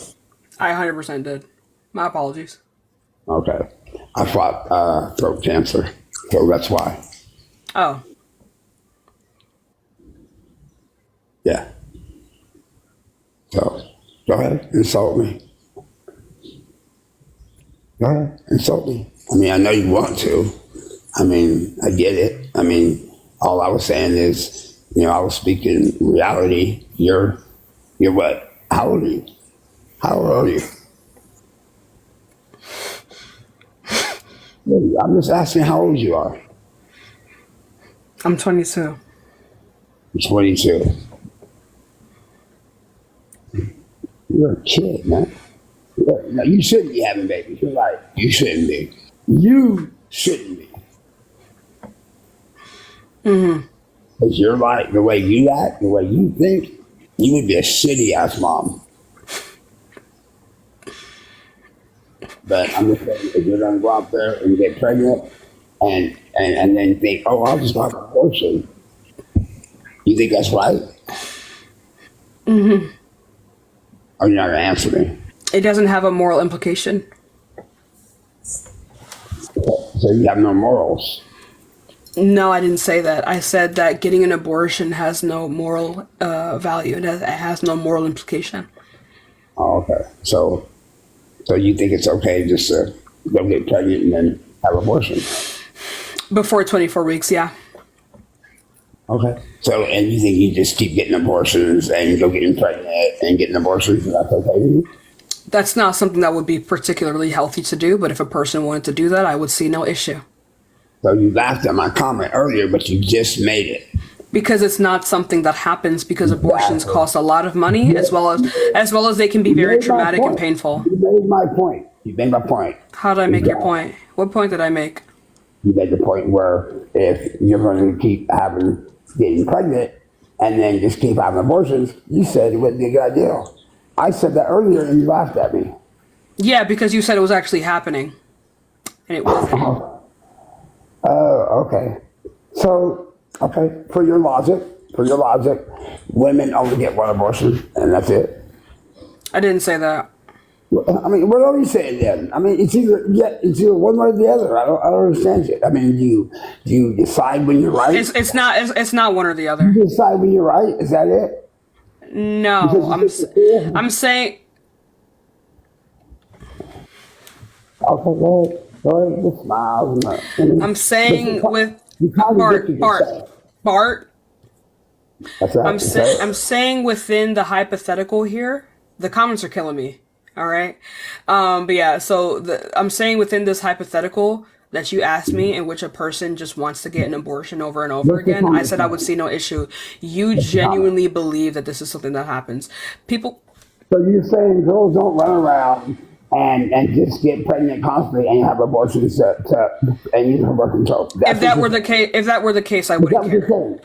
I 100% did. My apologies. Okay. I fought throat cancer, so that's why. Oh. Yeah. So, go ahead, insult me. Go ahead, insult me. I mean, I know you want to. I mean, I get it. I mean, all I was saying is, I was speaking reality. You're what? How old are you? How old are you? I'm just asking how old you are. I'm 22. You're 22. You're a kid, man. No, you shouldn't be having babies. You're right. You shouldn't be. You shouldn't be. Mm-hmm. Because you're right. The way you act, the way you think, you would be a shitty ass mom. But I'm just saying, if you're gonna go out there and get pregnant and then think, oh, I'll just have an abortion. You think that's right? Mm-hmm. Or you're not gonna answer me? It doesn't have a moral implication. So you have no morals. No, I didn't say that. I said that getting an abortion has no moral value. It has no moral implication. Oh, okay. So you think it's okay just to go get pregnant and then have abortion? Before 24 weeks, yeah. Okay. So, and you think you just keep getting abortions and go getting pregnant and getting abortions, and that's okay with you? That's not something that would be particularly healthy to do, but if a person wanted to do that, I would see no issue. So you laughed at my comment earlier, but you just made it. Because it's not something that happens because abortions cost a lot of money, as well as they can be very traumatic and painful. You made my point. You made my point. How did I make your point? What point did I make? You made the point where if you're going to keep getting pregnant and then just keep having abortions, you said it wouldn't be a good idea. I said that earlier and you laughed at me. Yeah, because you said it was actually happening, and it wasn't. Oh, okay. So, okay, for your logic, women only get one abortion, and that's it. I didn't say that. I mean, what are you saying then? I mean, it's either one way or the other. I don't understand it. I mean, do you decide when you're right? It's not one or the other. You decide when you're right. Is that it? No, I'm saying. Okay, go ahead. Just smile. I'm saying with Bart. That's right. I'm saying within the hypothetical here, the comments are killing me. All right, but yeah. So I'm saying within this hypothetical that you asked me, in which a person just wants to get an abortion over and over again, I said I would see no issue. You genuinely believe that this is something that happens. People. So you're saying girls don't run around and just get pregnant constantly and have abortions and use birth control. If that were the case, I wouldn't care.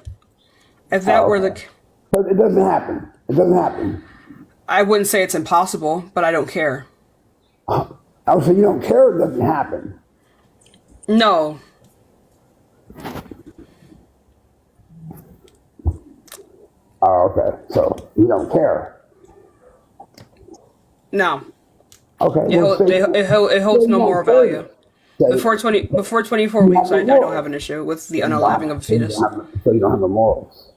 If that were the but it doesn't happen. It doesn't happen. I wouldn't say it's impossible, but I don't care. Oh, so you don't care it doesn't happen? No. Oh, okay. So you don't care? No. Okay. It holds no moral value. Before 24 weeks, I don't have an issue with the unaliving of a fetus. So you don't have the morals?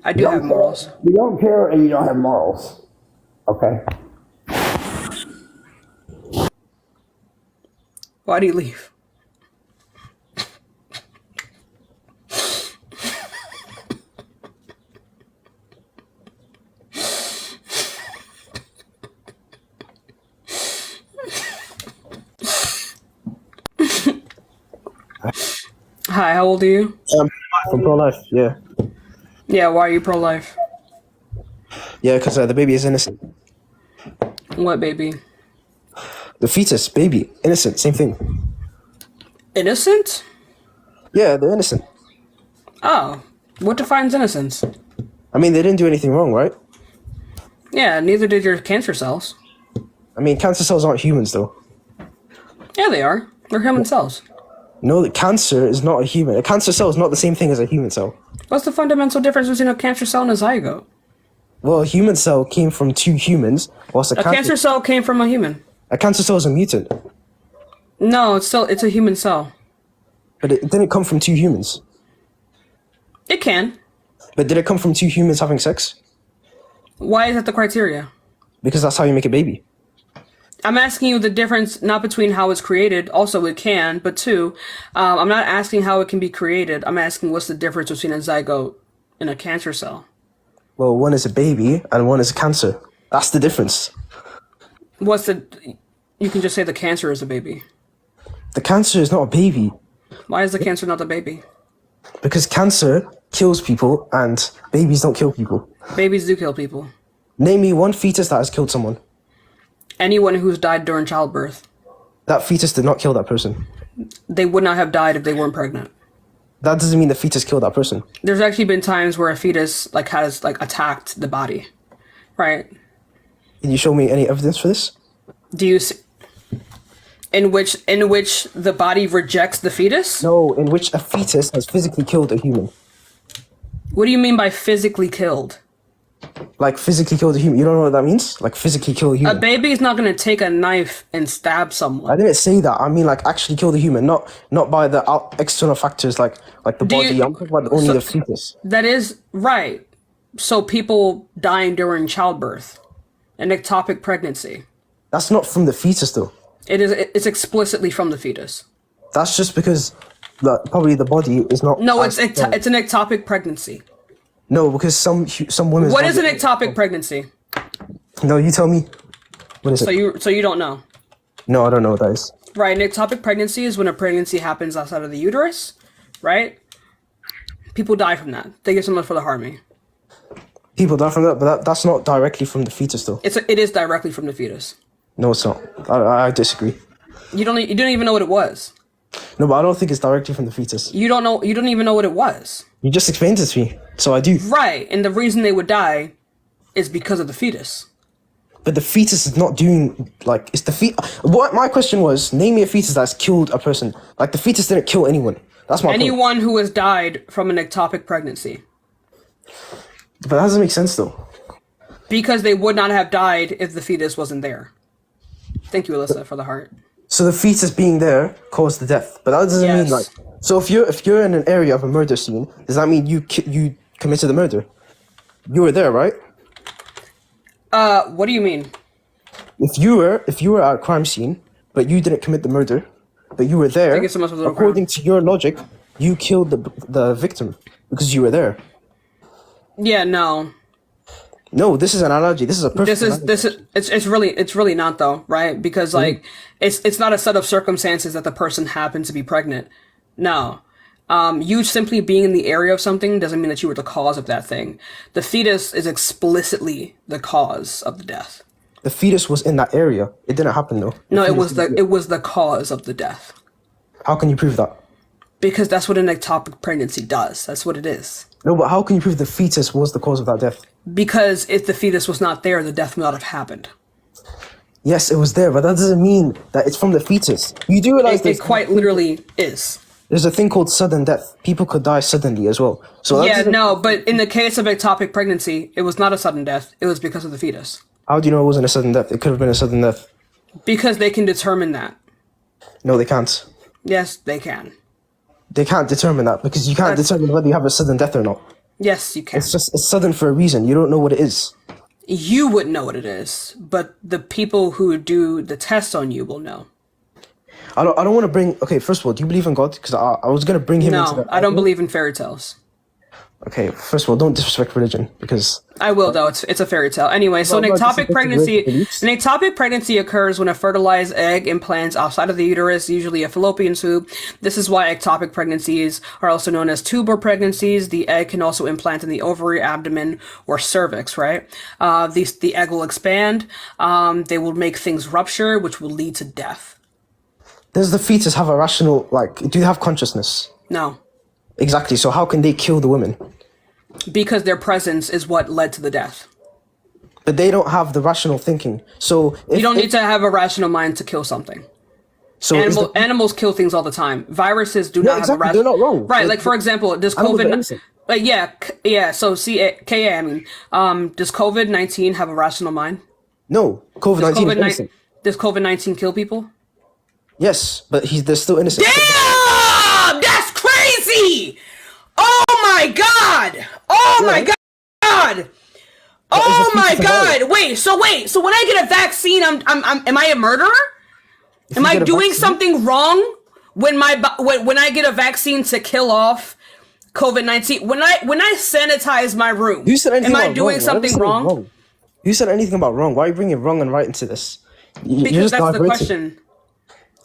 I do have morals. You don't care and you don't have morals. Okay. Why do you leave? Hi, how old are you? I'm pro-life, yeah. Yeah, why are you pro-life? Yeah, because the baby is innocent. What baby? The fetus, baby, innocent, same thing. Innocent? Yeah, they're innocent. Oh, what defines innocence? I mean, they didn't do anything wrong, right? Yeah, neither did your cancer cells. I mean, cancer cells aren't humans, though. Yeah, they are. They're human cells. No, the cancer is not a human. A cancer cell is not the same thing as a human cell. What's the fundamental difference between a cancer cell and a zygote? Well, a human cell came from two humans, whilst A cancer cell came from a human. A cancer cell is a mutant. No, it's a human cell. But it didn't come from two humans. It can. But did it come from two humans having sex? Why is that the criteria? Because that's how you make a baby. I'm asking you the difference, not between how it's created, also it can, but two, I'm not asking how it can be created. I'm asking what's the difference between a zygote and a cancer cell. Well, one is a baby and one is a cancer. That's the difference. You can just say the cancer is a baby. The cancer is not a baby. Why is the cancer not a baby? Because cancer kills people and babies don't kill people. Babies do kill people. Name me one fetus that has killed someone. Anyone who's died during childbirth. That fetus did not kill that person. They would not have died if they weren't pregnant. That doesn't mean the fetus killed that person. There's actually been times where a fetus like has like attacked the body, right? Can you show me any evidence for this? Do you see, in which the body rejects the fetus? No, in which a fetus has physically killed a human. What do you mean by physically killed? Like physically killed a human. You don't know what that means? Like physically kill a human. A baby is not going to take a knife and stab someone. I didn't say that. I mean like actually kill the human, not by the external factors like the body. I'm talking about only the fetus. That is right. So people dying during childbirth, an ectopic pregnancy. That's not from the fetus though. It's explicitly from the fetus. That's just because probably the body is not. No, it's an ectopic pregnancy. No, because some women. What is an ectopic pregnancy? No, you tell me. What is it? So you don't know? No, I don't know what that is. Right, an ectopic pregnancy is when a pregnancy happens outside of the uterus, right? People die from that. Thank you so much for the harmony. People die from that, but that's not directly from the fetus though. It is directly from the fetus. No, it's not. I disagree. You don't even know what it was. No, but I don't think it's directly from the fetus. You don't even know what it was. You just explained it to me, so I do. Right, and the reason they would die is because of the fetus. But the fetus is not doing like it's the What my question was: name me a fetus that's killed a person. Like the fetus didn't kill anyone. That's my anyone point. Who has died from an ectopic pregnancy. But that doesn't make sense though. Because they would not have died if the fetus wasn't there. Thank you, Alyssa, for the heart. So the fetus being there caused the death, but that doesn't mean like. So if you're in an area of a murder scene, does that mean you committed the murder? You were there, right? What do you mean? If you were at a crime scene, but you didn't commit the murder, but you were there, Thank you so much for the according to your logic, you killed the victim because you were there. Yeah, no. No, this is an analogy. This is a perfect analogy. It's really not though, right? Because like it's not a set of circumstances that the person happened to be pregnant. No. You simply being in the area of something doesn't mean that you were the cause of that thing. The fetus is explicitly the cause of the death. The fetus was in that area. It didn't happen though. No, it was the cause of the death. How can you prove that? Because that's what an ectopic pregnancy does. That's what it is. No, but how can you prove the fetus was the cause of that death? Because if the fetus was not there, the death would not have happened. Yes, it was there, but that doesn't mean that it's from the fetus. You do realize it quite literally is. There's a thing called sudden death. People could die suddenly as well. So yeah, no, but in the case of ectopic pregnancy, it was not a sudden death. It was because of the fetus. How do you know it wasn't a sudden death? It could have been a sudden death. Because they can determine that. No, they can't. Yes, they can. They can't determine that because you can't determine whether you have a sudden death or not. Yes, you can. It's sudden for a reason. You don't know what it is. You wouldn't know what it is, but the people who do the test on you will know. I don't want to bring. Okay, first of all, do you believe in God? Because I was gonna bring him into that. No, I don't believe in fairy tales. Okay, first of all, don't disrespect religion because I will though. It's a fairy tale anyway. So an ectopic pregnancy occurs when a fertilized egg implants outside of the uterus, usually a fallopian tube. This is why ectopic pregnancies are also known as tubal pregnancies. The egg can also implant in the ovary, abdomen, or cervix. Right? The egg will expand. They will make things rupture, which will lead to death. Does the fetus have a rational do they have consciousness? No. Exactly. So how can they kill the women? Because their presence is what led to the death. But they don't have the rational thinking. So you don't need to have a rational mind to kill something. So animals kill things all the time. Viruses do not have a rational. They're not wrong. Right. Like for example, does COVID? Yeah. So does COVID-19 have a rational mind? No. COVID-19. Does COVID-19 kill people? Yes, but they're still innocent. Damn! That's crazy! Oh my god! Oh my god! Oh my god! Wait. So when I get a vaccine, am I a murderer? Am I doing something wrong when I get a vaccine to kill off COVID-19? When I sanitize my room, am I doing something wrong? Who said anything about wrong? Why are you bringing wrong and right into this? Because that's the question.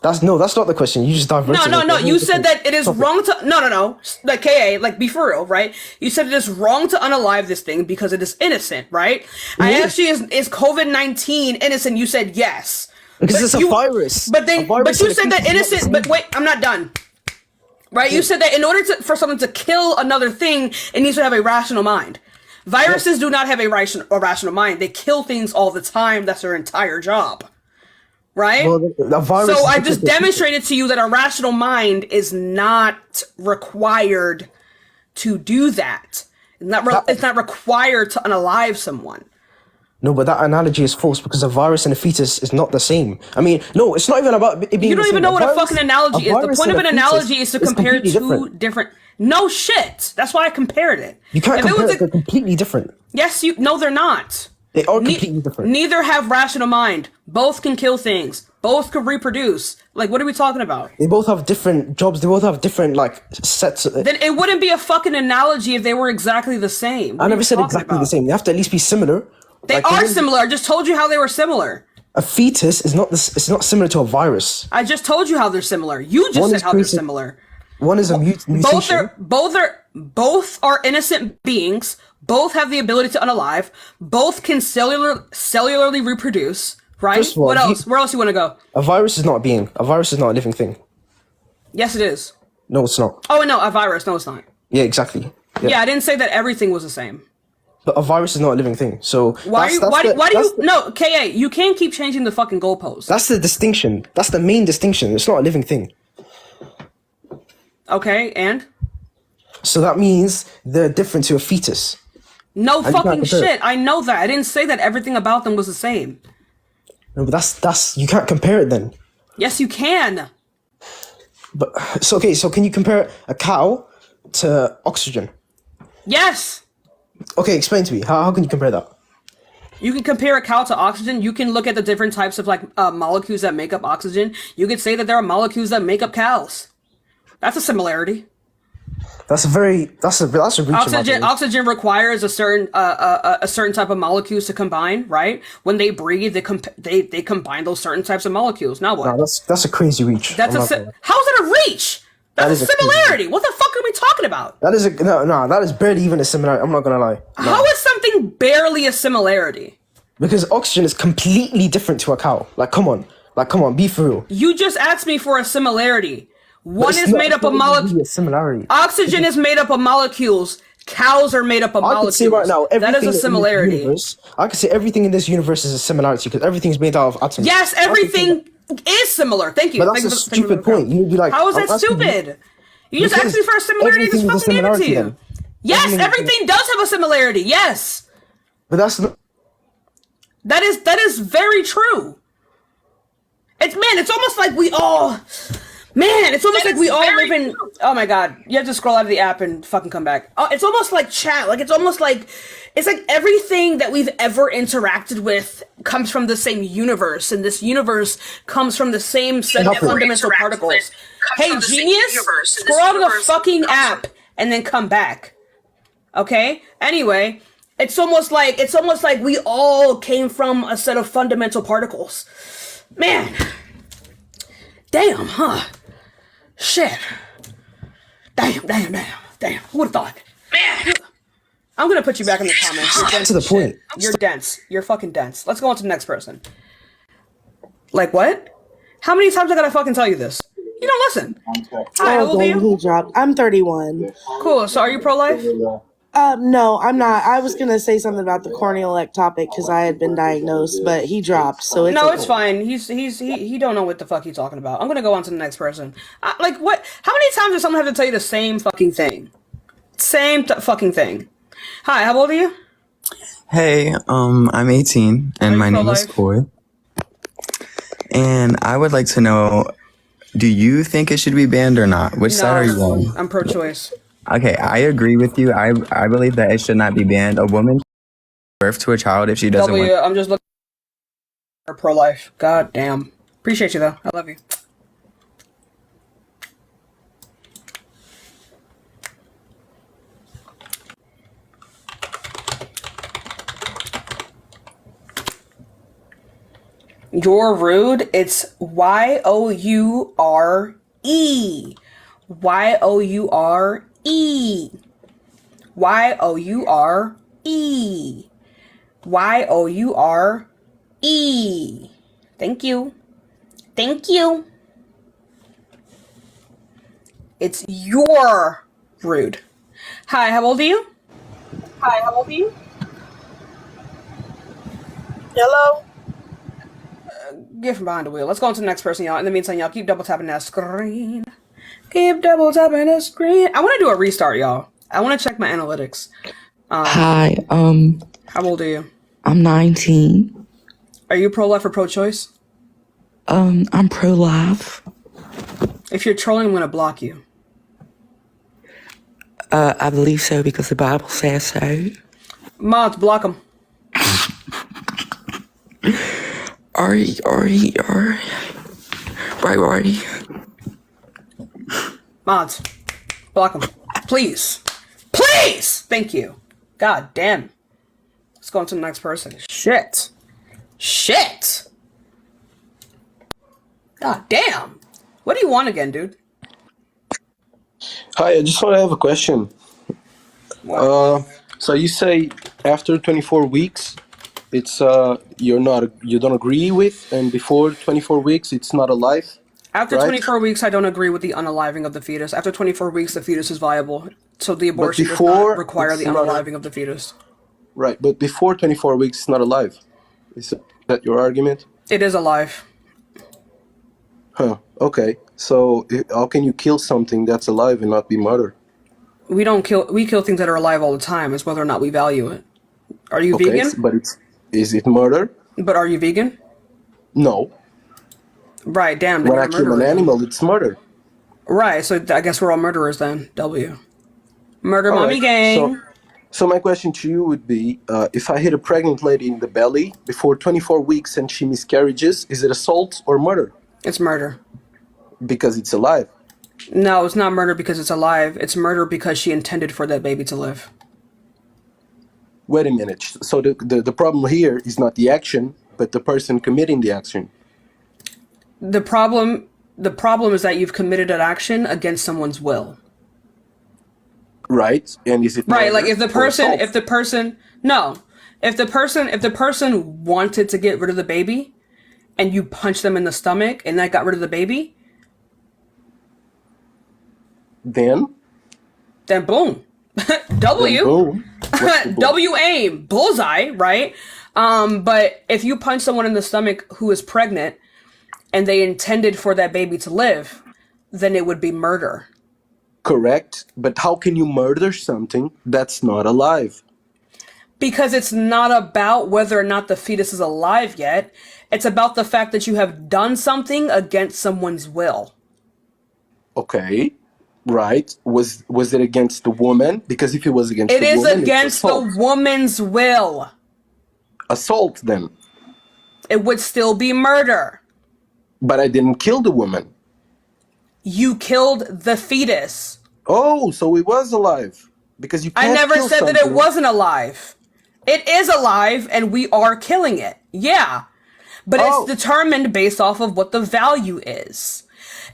That's not the question. You just diverted. No. You said that it is wrong to no. Like KA, like be for real, right? You said it is wrong to unalive this thing because it is innocent, right? I asked you, is COVID-19 innocent? You said yes. Because it's a virus. But you said that innocent. But wait, I'm not done. Right? You said that in order for someone to kill another thing, it needs to have a rational mind. Viruses do not have a rational mind. They kill things all the time. That's their entire job. Right? Well, the virus so I just demonstrated to you that a rational mind is not required to do that. It's not required to unalive someone. No, but that analogy is false because a virus and a fetus is not the same. I mean, no, it's not even about it being You don't the even same. know what a fucking analogy is. The point of an analogy is to compare two different. No shit. That's why I compared it. You can't compare it. They're completely different. Yes, no, they're not. They are completely different. Neither have rational mind. Both can kill things. Both can reproduce. Like, what are we talking about? They both have different jobs. They both have different, like, sets. Then it wouldn't be a fucking analogy if they were exactly the same. I never said exactly the same. They have to at least be similar. They are similar. I just told you how they were similar. A fetus is not this. It's not similar to a virus. I just told you how they're similar. You just said how they're similar. One is a mutation. Both are innocent beings. Both have the ability to unalive. Both can cellularly reproduce. Right? First of all, what else? Where else you want to go? A virus is not a being. A virus is not a living thing. Yes, it is. No, it's not. Oh no, a virus. No, it's not. Yeah, exactly. Yeah, I didn't say that everything was the same. But a virus is not a living thing. So why do you no, KA, you can't keep changing the fucking goalposts. That's the distinction. That's the main distinction. It's not a living thing. Okay, and? So that means they're different to a fetus. No fucking shit. I know that. I didn't say that everything about them was the same. No, but that's you can't compare it then. Yes, you can. But so can you compare a cow to oxygen? Yes. Okay, explain to me. How can you compare that? You can compare a cow to oxygen. You can look at the different types of molecules that make up oxygen. You could say that there are molecules that make up cows. That's a similarity. That's a reach. Oxygen requires a certain type of molecules to combine, right? When they breathe, they combine those certain types of molecules. Now what? No, that's a crazy reach. How's that a reach? That's a similarity. What the fuck are we talking about? That is barely even a similarity. I'm not gonna lie. No. How is something barely a similarity? Because oxygen is completely different to a cow. Like, come on, be for real. You just asked me for a similarity. One is made up of molecules. Similarity. Oxygen is made up of molecules. Cows are made up of molecules. I can say right now, that is a similarity. I can say everything in this universe is a similarity because everything is made out of atoms. Yes, everything is similar. Thank you. But that's a stupid point. You'd be like, how is that stupid? You just asked me for a similarity. Just fucking gave it to you. Then. Yes, everything does have a similarity. Yes. But that's not. That is very true. It's almost like we all. Man, it's almost like we all live in. Oh my god, you have to scroll out of the app and fucking come back. Oh, it's almost like chat. Like it's like everything that we've ever interacted with comes from the same universe, and this universe comes from the same set of fundamental particles. Hey, genius, scroll out of the fucking app and then come back. Okay. Anyway, it's almost like we all came from a set of fundamental particles. Man, damn, huh? Shit. Damn. Who would've thought? Man. I'm gonna put you back in the comments. You're dense to the point. You're dense. You're fucking dense. Let's go on to the next person. Like what? How many times I gotta fucking tell you this? You don't listen. Hi, how old are you? I'm 31. Cool. So are you pro-life? No, I'm not. I was gonna say something about the corneal ectopic because I had been diagnosed, but he dropped, so it's it's fine. He don't know what the fuck he's talking about. I'm gonna go on to the next person. Like what? How many times does someone have to tell you the same fucking thing? Fucking thing. Hi, how old are you? Hey, I'm 18 and my name is Coy. And I would like to know, do you think it should be banned or not? Which side are you on? I'm pro-choice. Okay, I agree with you. I believe that it should not be banned. A woman can give birth to a child if she doesn't want. I'm just looking for pro-life. God damn. Appreciate you though. I love you. You're rude. It's Youre. Youre. Youre. Youre. Thank you. Thank you. It's your rude. Hi, how old are you? Hi, how old are you? Hello? Get from behind the wheel. Let's go on to the next person, y'all. In the meantime, y'all keep double tapping that screen. Keep double tapping the screen. I want to do a restart, y'all. I want to check my analytics. Hi, How old are you? I'm 19. Are you pro-life or pro-choice? I'm pro-life. If you're trolling, I'm going to block you. I believe so because the Bible says so. Mods, block them. Right. Mods, block them. Please. Please! Thank you. God damn. Let's go on to the next person. Shit. God damn. What do you want again, dude? Hi, I just want to have a question. So you say after 24 weeks, it's you don't agree with, and before 24 weeks, it's not alive. After right? 24 weeks, I don't agree with the unaliving of the fetus. After 24 weeks, the fetus is viable. So the But abortion does before, not require the it's not unaliving of the fetus. Right, but before 24 weeks, it's not alive. Is that your argument? It is alive. Huh. Okay. So how can you kill something that's alive and not be murder? We kill things that are alive all the time. It's whether or not we value it. Are you Okay, vegan? but is it murder? But are you vegan? No. Right, damn, then When you're I a kill an murderer then. animal, it's murder. Right, so I guess we're all murderers then. W. Murder All mommy right. gang. So my question to you would be, if I hit a pregnant lady in the belly before 24 weeks and she miscarriages, is it assault or murder? It's murder. Because it's alive. No, it's not murder because it's alive. It's murder because she intended for that baby to live. Wait a minute. So the problem here is not the action, but the person committing the action. The problem is that you've committed an action against someone's will. Right? And is it right? Like murder if the or assault? if the person wanted to get rid of the baby, and you punched them in the stomach, and that got rid of the baby, then boom, W, then boom. What's the boom? W aim bullseye, right? But if you punch someone in the stomach who is pregnant, and they intended for that baby to live, then it would be murder. Correct, but how can you murder something that's not alive? Because it's not about whether or not the fetus is alive yet. It's about the fact that you have done something against someone's will. Okay, right. Was it against the woman? Because if it was against It the is woman, against it's assault. the woman's will. Assault, then. It would still be murder. But I didn't kill the woman. You killed the fetus. Oh, so it was alive. Because you can't I never kill said that it something- wasn't alive. It is alive, and we are killing it. Yeah. But it's determined based off of what the value is.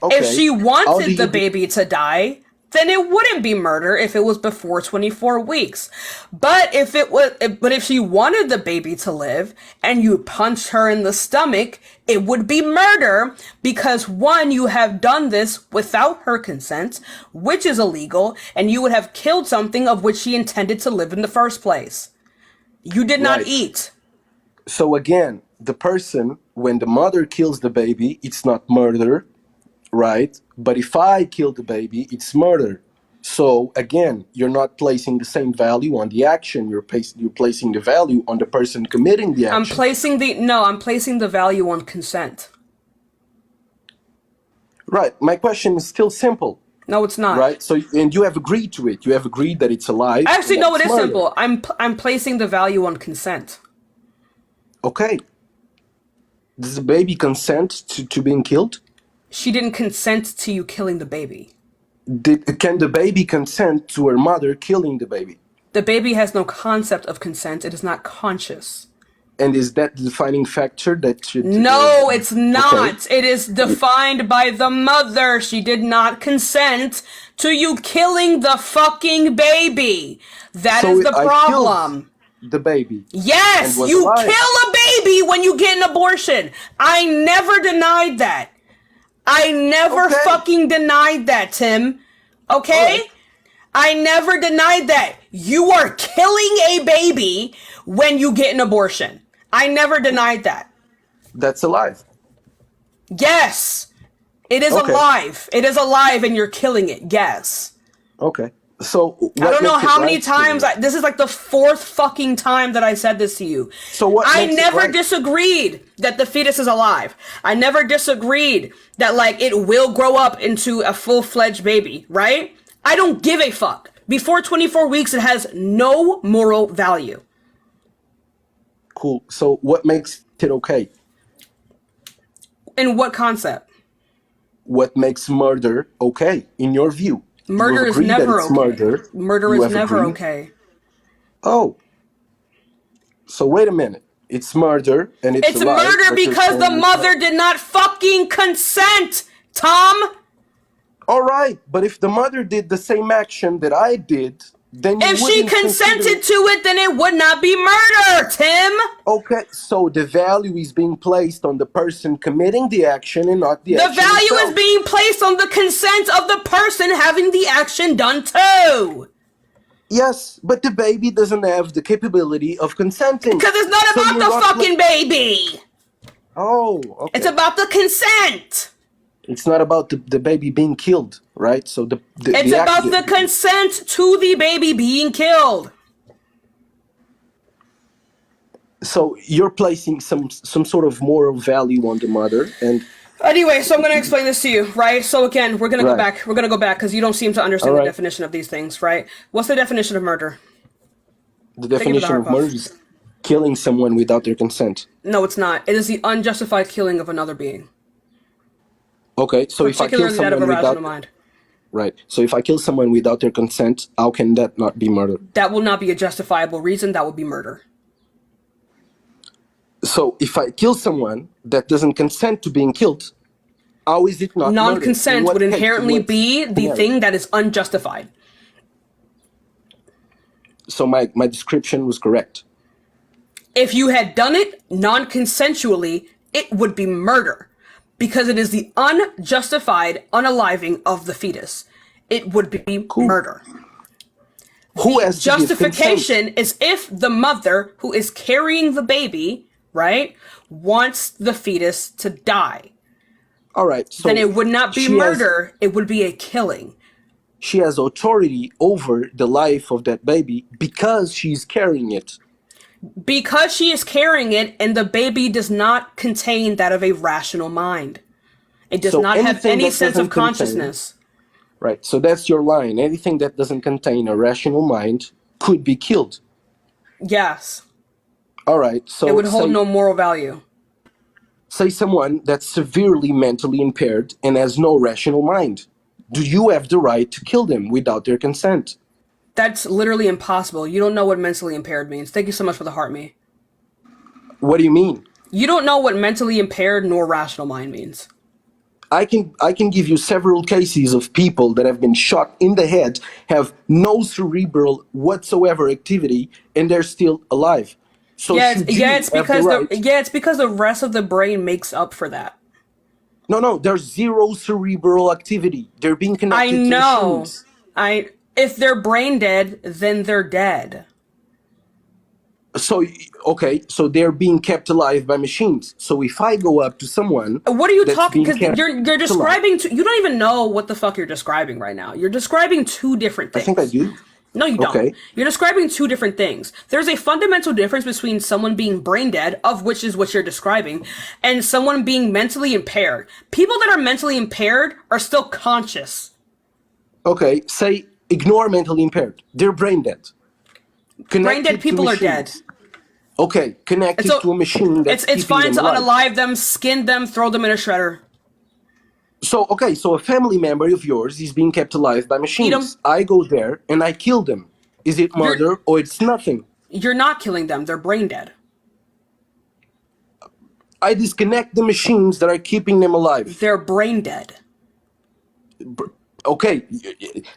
Okay. If she How do wanted you the de- baby to die, then it wouldn't be murder if it was before 24 weeks. But if she wanted the baby to live and you punched her in the stomach, it would be murder because one, you have done this without her consent, which is illegal, and you would have killed something of which she intended to live in the first place. You did not Right. eat. So again, the person, when the mother kills the baby, it's not murder, right? But if I kill the baby, it's murder. So again, you're not placing the same value on the action. You're placing the value on the person committing the I'm action. placing the value on consent. Right. My question is still simple. No, it's not. Right. So and you have agreed to it. You have agreed that it's alive. Actually, and no, that it it's is murder. simple. I'm placing the value on consent. Okay. Does the baby consent to being killed? She didn't consent to you killing the baby. Can the baby consent to her mother killing the baby? The baby has no concept of consent. It is not conscious. And is that the defining factor that should? No, it's not. Okay. It is defined by the mother. She did not consent to you killing the fucking baby. That is the I problem. killed the baby. Yes, and was you alive. kill a baby when you get an abortion. I never denied that. I never fucking denied that, Tim. Okay? Right. I never denied that. You are killing a baby when you get an abortion. I never denied that. That's alive. Yes. It is alive. It is alive and you're killing it. Yes. Okay. So I don't know how many times this is like the fourth fucking time that I said this to you. So what? I never disagreed that the fetus is alive. I never disagreed that like it will grow up into a full-fledged baby, right? I don't give a fuck. Before 24 weeks, it has no moral value. Cool. So what makes it okay? In what concept? What makes murder okay in your view? Murder is never okay. Murder. Murder is never okay. Oh. So wait a minute. It's murder and it's alive, murder because the mother did not fucking consent, Tom. All right, but if the mother did the same action that I did, then you if she consented to it, then it would not be murder, Tim. Okay, so the value is being placed on the person committing the action and not the action. The value itself. is being placed on the consent of the person having the action done too. Yes, but the baby doesn't have the capability of consenting. Because it's not about the fucking baby. Oh, okay. It's about the consent. It's not about the baby being killed, right? So it's about the consent to the baby being killed. So you're placing some sort of moral value on the mother, and anyway, so I'm going to explain this to you, right? So again, we're going to go back. We're going to go back because you don't seem to understand the definition of these things, right? What's the definition of murder? The definition of murder is killing someone without their consent. No, it's not. It is the unjustified killing of another being. Okay, so if I kill someone without mind. Right. So if I kill someone without their consent, how can that not be murder? That will not be a justifiable reason. That will be murder. So if I kill someone that doesn't consent to being killed, how is it not non-consent would inherently be the thing that is unjustified. So my description was correct. If you had done it non-consensually, it would be murder. Because it is the unjustified unaliving of the fetus. It would be murder. Who has justification is if the mother who is carrying the baby, right, wants the fetus to die. All right. So then it would not be murder, it would be a killing. She has authority over the life of that baby because she's carrying it. Because she is carrying it and the baby does not contain that of a rational mind. It does not have any sense of consciousness. Right. So that's your line. Anything that doesn't contain a rational mind could be killed. Yes. All right. So it would hold no moral value. Say someone that's severely mentally impaired and has no rational mind. Do you have the right to kill them without their consent? That's literally impossible. You don't know what mentally impaired means. Thank you so much for the heart me. What do you mean? You don't know what mentally impaired nor rational mind means. I can give you several cases of people that have been shot in the head, have no cerebral whatsoever activity, and they're still alive. So it's because the rest of the brain makes up for that. No, there's zero cerebral activity. They're being connected to machines. If they're brain dead, then they're dead. So, okay, so they're being kept alive by machines. So if I go up to someone... What are you talking... Because you're describing... You don't even know what the fuck you're describing right now. You're describing two different things. I think I do. No, you don't. Okay. You're describing two different things. There's a fundamental difference between someone being brain dead, of which is what you're describing, and someone being mentally impaired. People that are mentally impaired are still conscious. Okay, say ignore mentally impaired. They're brain dead. Brain dead people are dead. Okay, connected to a machine that's it's fine to unalive them, skin them, throw them in a shredder. So, okay, so a family member of yours is being kept alive by machines. I go there and I kill them. Is it murder or it's nothing? You're not killing them. They're brain dead. I disconnect the machines that are keeping them alive. They're brain dead. Okay,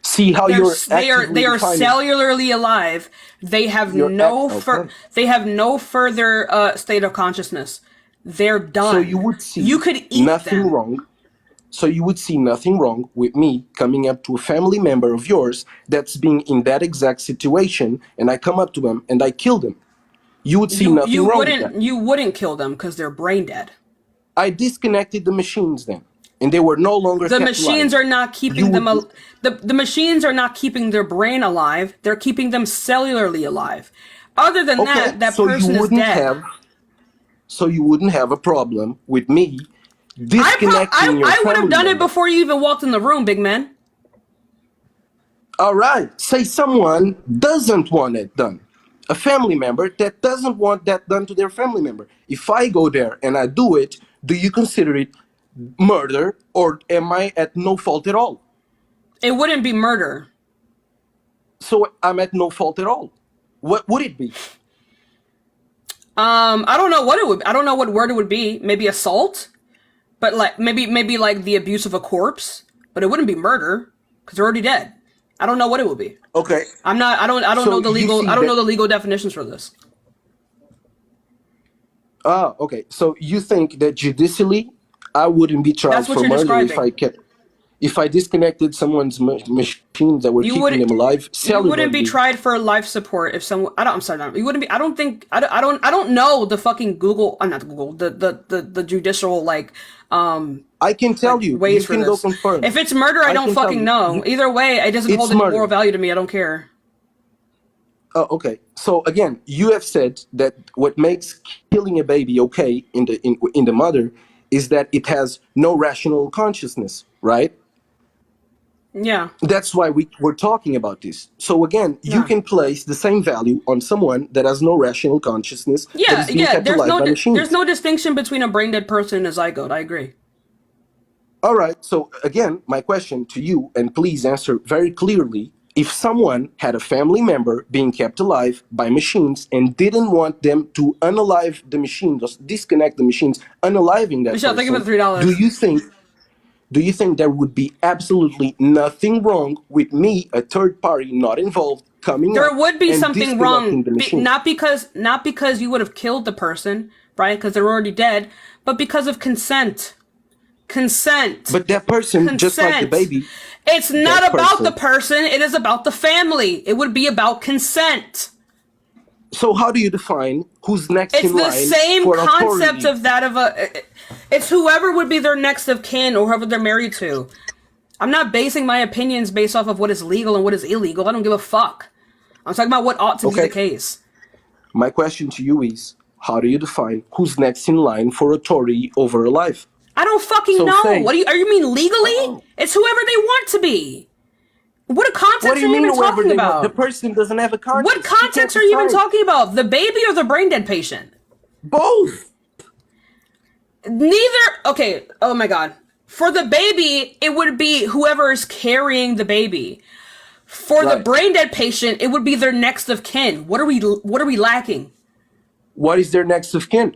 see how They're, you're they are actively they are defining. cellularly alive. They have Okay. they have no further state of consciousness. They're done. So you would see you could eat nothing them. wrong. So you would see nothing wrong with me coming up to a family member of yours that's being in that exact situation, and I come up to them and I kill them. You would see nothing wrong with that. You wouldn't kill them because they're brain dead. I disconnected the machines then, and they were no longer The kept machines alive. are not keeping the machines are not keeping their brain alive. They're keeping them cellularly alive. Other than that person is dead. So you wouldn't have a problem with me disconnecting your I would have family done it member. before you even walked in the room, big man. All right. Say someone doesn't want it done. A family member that doesn't want that done to their family member. If I go there and I do it, do you consider it murder, or am I at no fault at all? It wouldn't be murder. So I'm at no fault at all. What would it be? I don't know what it would. I don't know what word it would be. Maybe assault, but like maybe like the abuse of a corpse. But it wouldn't be murder because they're already dead. I don't know what it would be. Okay. I don't So know the you legal. see I don't that- know the legal definitions for this. Ah, okay. So you think that judicially, I wouldn't be charged That's what for you're murder describing. if I disconnected someone's machines that were You keeping wouldn't. them alive. You wouldn't be cellularly. tried for life support if someone. I'm sorry. No, you wouldn't be. I don't think. I don't know the fucking Google. I'm not Google. The judicial like. I can tell you. Ways You for can this. go confirm. If it's murder, I don't can tell fucking you. know. Either way, it doesn't It's hold any murder. moral value to me. I don't care. Oh, okay. So again, you have said that what makes killing a baby okay in the mother is that it has no rational consciousness, right? Yeah. That's why we're talking about this. So again, you Yeah. can place the same value on someone that has no rational consciousness that Yeah, is being yeah. kept alive by machines. There's no distinction between a brain dead person and a zygote. I agree. All right. So again, my question to you, and please answer very clearly: if someone had a family member being kept alive by machines and didn't want them to unalive the machine, just disconnect the machines, unaliving that Michelle, person, thank you for the $3. do you think there would be absolutely nothing wrong with me, a third party not involved, coming There up would be and something disconnecting wrong, the machine? not because you would have killed the person, right? Because they're already dead, but because of consent. Consent. But that person, just like the baby, it's not that about the person- person. It is about the family. It would be about consent. So how do you define who's next It's in line the same for concept authority? of that of a. It's whoever would be their next of kin or whoever they're married to. I'm not basing my opinions based off of what is legal and what is illegal. I don't give a fuck. I'm talking about what ought to be the case. My question to you is, how do you define who's next in line for authority over a life? I don't fucking So know. say- What do you mean legally? It's whoever they want to be. What context What do you are you mean even whoever talking they want? about? The person doesn't have a conscience. What context are you even talking about? The baby or the brain dead patient? Both. Neither. Okay. Oh my god. For the baby, it would be whoever is carrying the baby. For the brain dead patient, it would be their next of kin. What are we lacking? What is their next of kin?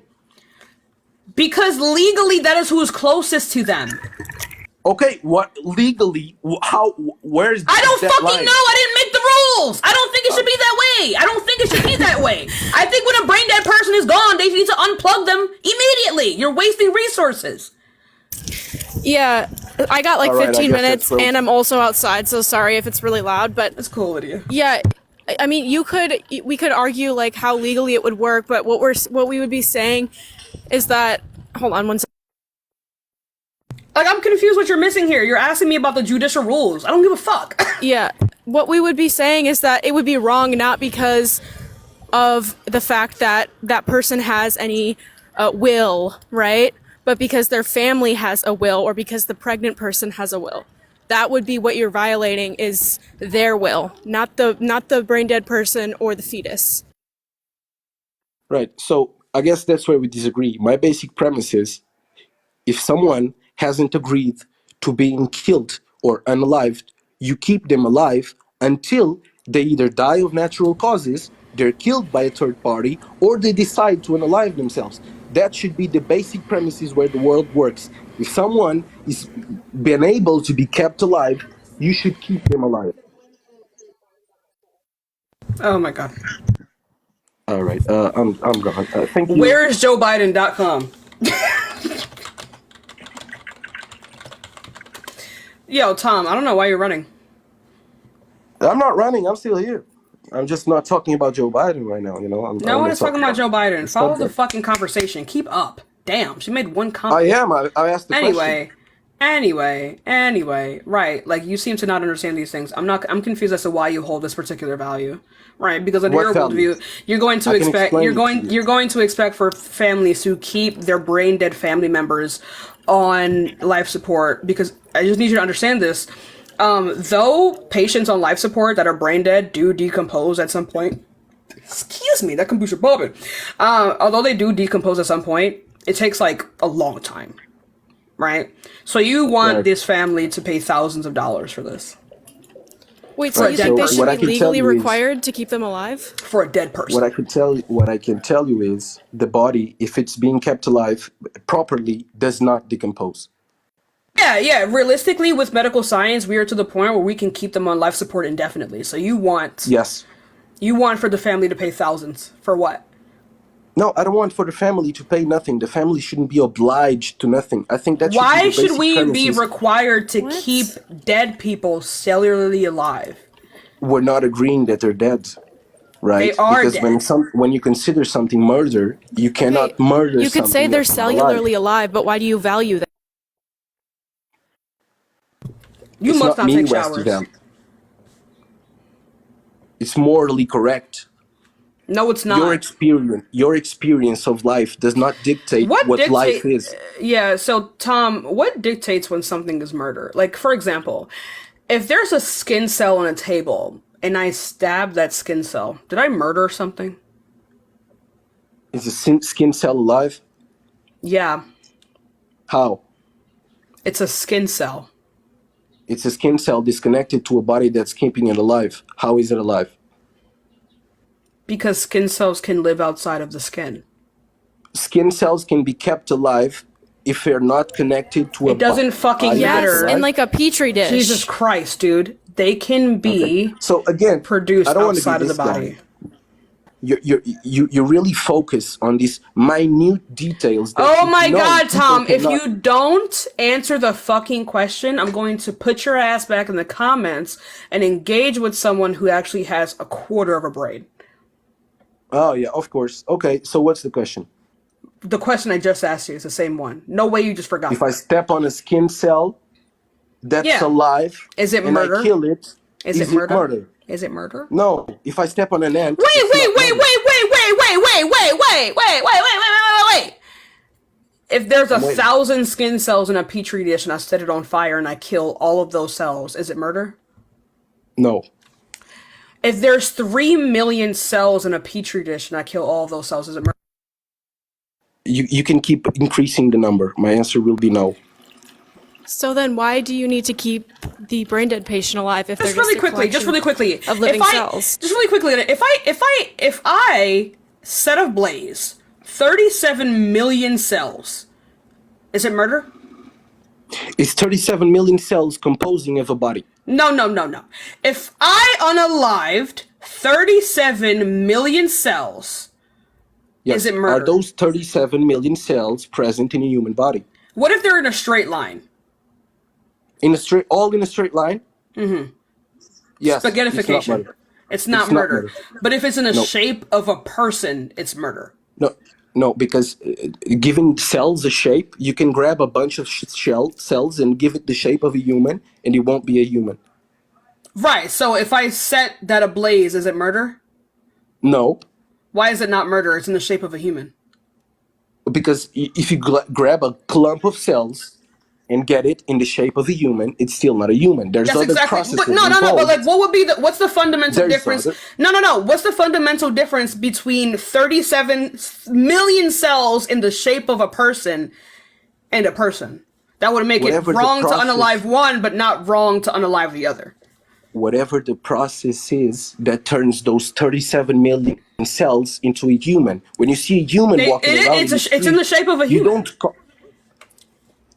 Because legally, that is who is closest to them. Okay, what legally? How? Where's I don't that fucking line? know. I didn't make the rules. I don't think it should be that way. I don't think it should be that way. I think when a brain dead person is gone, they need to unplug them immediately. You're wasting resources. Yeah, I got like All right, I 15 guess minutes, that's and I'm also outside, so sorry if it's really loud. But it's cool, Lydia. Yeah, I mean, we could argue like how legally it would work, but what we would be saying is that hold on one second. Like, I'm confused what you're missing here. You're asking me about the judicial rules. I don't give a fuck. Yeah, what we would be saying is that it would be wrong not because of the fact that that person has any will, right? But because their family has a will, or because the pregnant person has a will. That would be what you're violating, is their will, not the brain dead person or the fetus. Right. So I guess that's where we disagree. My basic premise is, if someone hasn't agreed to being killed or unalived, you keep them alive until they either die of natural causes, they're killed by a third party, or they decide to unalive themselves. That should be the basic premises where the world works. If someone is been able to be kept alive, you should keep them alive. Oh my god. All right, I'm gone. Thank you. Where is JoeBiden.com? Yo, Tom, I don't know why you're running. I'm not running. I'm still here. I'm just not talking about Joe Biden right now. No one is talking about Joe Biden. the Follow the subject. fucking conversation. Keep up. Damn, she made one comment. I am. I asked the question. Anyway, right. Like, you seem to not understand these things. I'm confused as to why you hold this particular value. Right, because under What your value? worldview, you're going to I can expect explain it to you. you're going to expect for families to keep their brain dead family members on life support, because I just need you to understand this. Though patients on life support that are brain dead do decompose at some point. Excuse me, that kombucha bobbing. Although they do decompose at some point, it takes like a long time. Right? So you want Right. this family to pay thousands of dollars for this. Wait, so Right, you so think they what should I be can tell legally you is- required to keep them alive? For a dead person. What I can tell you is the body, if it's being kept alive properly, does not decompose. Yeah. Realistically, with medical science, we are to the point where we can keep them on life support indefinitely. So you want Yes. for the family to pay thousands for what? No, I don't want for the family to pay nothing. The family shouldn't be obliged to nothing. I think that should Why be the should basic we be premises. required to keep dead people cellularly alive? We're not agreeing that they're dead, right? They are because dead. when you consider something murder, you cannot murder. You could say something they're that's not cellularly alive. alive, but why do you value that? You It's must not me take who has to showers. value. It's morally correct. No, it's not. Your experience of life does not dictate what life is. Yeah, so Tom, what dictates when something is murder? Like, for example, if there's a skin cell on a table and I stab that skin cell, did I murder something? Is a skin cell alive? Yeah, How? it's a skin cell. It's a skin cell disconnected to a body that's keeping it alive. How is it alive? Because skin cells can live outside of the skin. Skin cells can be kept alive if they're not connected to a It doesn't fucking matter. In like a petri dish. Jesus Christ, dude. They can be so again produced I don't want to be outside of the this guy. body. You really focus on these minute details. That Oh you my know god, people Tom, if cannot- you don't answer the fucking question, I'm going to put your ass back in the comments and engage with someone who actually has a quarter of a brain. Oh yeah, of course. Okay, so what's the question? The question I just asked you is the same one. No way you just forgot. If I step on a skin cell that's alive, is it and murder? I kill it, Is it murder? Is it murder? No. If I step on an ant, Wait. If there's I'm waiting. 1,000 skin cells in a petri dish and I set it on fire and I kill all of those cells, is it murder? No. If there's 3 million cells in a petri dish and I kill all of those cells, is it murder? You can keep increasing the number. My answer will be no. So then why do you need to keep the brain dead patient alive if Just they're really a quickly, just really quickly. collection of living cells? Just really quickly, if I set ablaze 37 million cells, is it murder? It's 37 million cells composing of a body. No. If I unalived 37 million cells, Yes. is it murder? Are those 37 million cells present in a human body? What if they're in a straight line? All in a straight line? Mm-hmm. Yes. Spaghettification. It's not murder. But if it's in a No. shape of a person, it's murder. No, because giving cells a shape, you can grab a bunch of cells and give it the shape of a human, and it won't be a human. Right, so if I set that ablaze, is it murder? No, Why is it not murder? It's in the shape of a human. because if you grab a clump of cells and get it in the shape of a human, it's still not a human. There's other processes But no, involved. but like, what would be what's the fundamental There's difference? other- No. What's the fundamental difference between 37 million cells in the shape of a person and a person? That would make Whatever it the wrong to process- unalive one, but not wrong to unalive the other. Whatever the process is that turns those 37 million cells into a human. When you see a human walking around, it's in the shape of a human. You don't.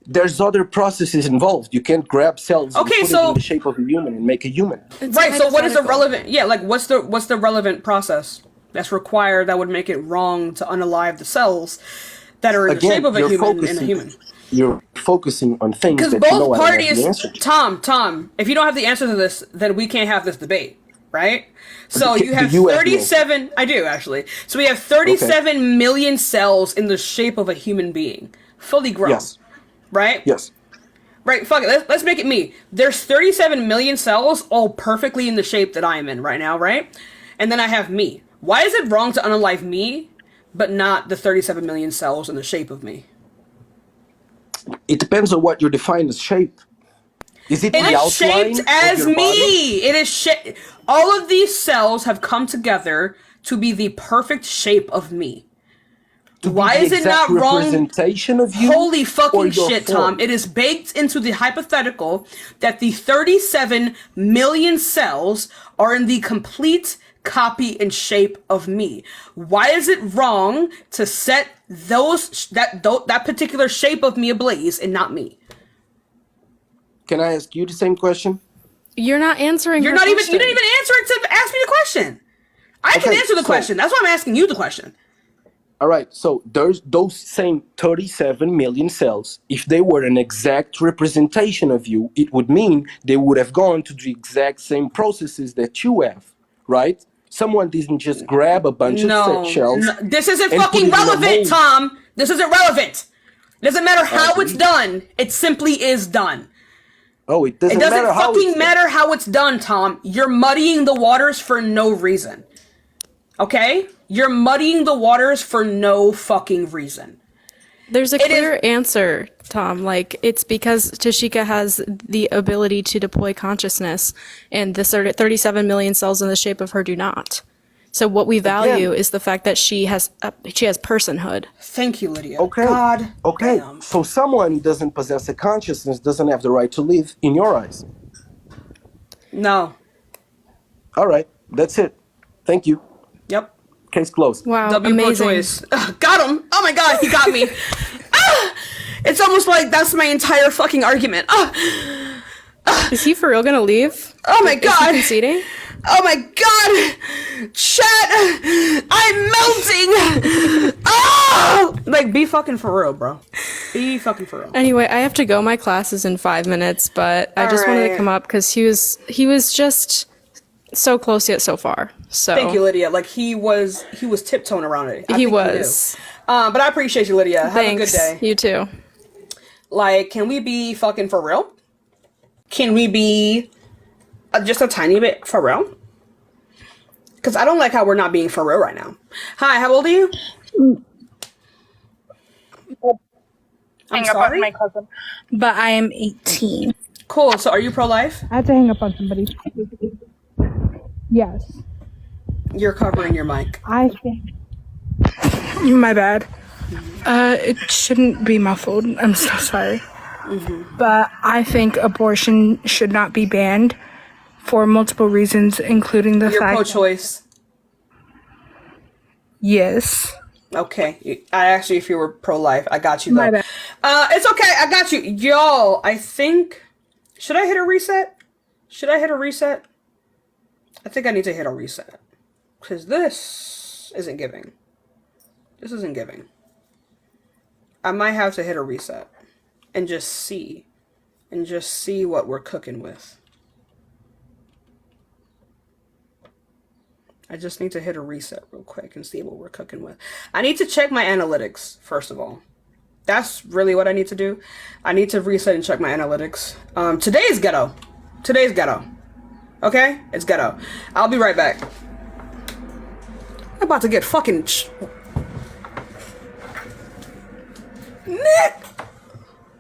There's other processes involved. You can't grab cells and put it in the shape of a human and make a human. Right. So what is the relevant? Yeah. Like what's the relevant process that's required that would make it wrong to unalive the cells that are in the shape of a human in a human? You're focusing on things because that both you know parties. I don't have the answer to. Tom, if you don't have the answer to this, then we can't have this debate, right? So you have you have 37. I do actually. So we have 37 million cells in the shape of a human being, fully grown. Yes. Right? Yes. Right, fuck it. Let's make it me. There's 37 million cells all perfectly in the shape that I am in right now, right? And then I have me. Why is it wrong to unalive me, but not the 37 million cells in the shape of me? It depends on what you define as shape. Is it the outline shaped as of your me. body? It is shaped. All of these cells have come together to be the perfect shape of me. Why is it not wrong? Representation of you. Holy fucking shit, form? Tom. It is baked into the hypothetical that the 37 million cells are in the complete copy and shape of me. Why is it wrong to set that particular shape of me ablaze and not me? Can I ask you the same question? You're not answering. You didn't even answer it to ask me the question. I can answer the question. That's why I'm asking you the question. All right, so there's those same 37 million cells. If they were an exact representation of you, it would mean they would have gone to the exact same processes that you have, right? Someone didn't just grab a bunch of shells. No, this isn't fucking relevant, Tom. This isn't relevant. It doesn't matter how it's done. It simply is done. Oh, it doesn't matter how it's done, Tom. You're muddying the waters for no reason. Okay? You're muddying the waters for no fucking reason. There's a clear answer, Tom. Like, it's because Tashika has the ability to deploy consciousness, and the 37 million cells in the shape of her do not. So what we value is the fact that she has personhood. Thank you, Lydia. Okay. God. Okay. Damn. So someone who doesn't possess a consciousness doesn't have the right to live in your eyes. No. All right. That's it. Thank you. Yep. Case closed. Wow. W amazing. Pro-choice. Got him. Oh my god, he got me. It's almost like that's my entire fucking argument. Is he for real gonna leave? Oh my god. Is he conceding? Oh my god! Chat! I'm melting! Oh! Like, be fucking for real, bro. Be fucking for real. Anyway, I have to go. My class is in 5 minutes, but I just wanted to come up because he was just so close yet so far. So thank you, Lydia. Like, he was tiptoeing around it. He was. But I appreciate you, Lydia. Thanks. Have a good day. You too. Like, can we be fucking for real? Can we be just a tiny bit for real? Because I don't like how we're not being for real right now. Hi, how old are you? Hang up on my cousin. But I am 18. Cool. So are you pro-life? I had to hang up on somebody. Yes. You're covering your mic. I think. My bad. It shouldn't be muffled. I'm so sorry. Mm-hmm. But I think abortion should not be banned for multiple reasons, including the You're fact. pro-choice. Yes. Okay. I asked you if you were pro-life. I got you, though. My bad. It's okay. I got you. Y'all, I think... Should I hit a reset? I think I need to hit a reset. Because this isn't giving. I might have to hit a reset. And just see what we're cooking with. I just need to hit a reset real quick and see what we're cooking with. I need to check my analytics, first of all. That's really what I need to do. I need to reset and check my analytics. Today is ghetto. Okay? It's ghetto. I'll be right back. I'm about to get fucking... Nick!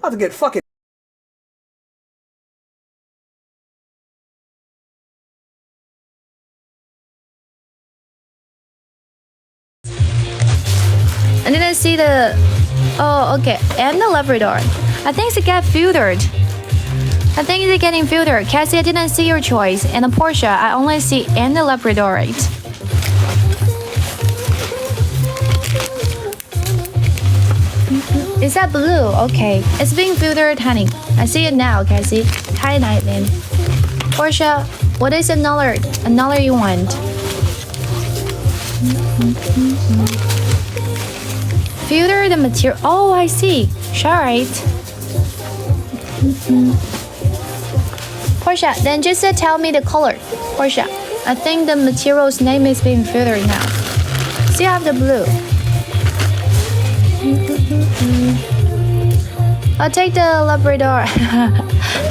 About to get fucking... I didn't see the... Oh, okay. And the Labrador. I think it got filtered. I think it's getting filtered. Cassie, I didn't see your choice. And the Porsche, I only see and the Labradorite. Is that blue? Okay. It's being filtered, honey. I see it now, Cassie. Kyanite then. Portia, what is another you want? Filter the material. Oh, I see. Alright. Portia, then just tell me the color. Portia, I think the material's name is being filtered now. Still have the blue. I'll take the Labrador.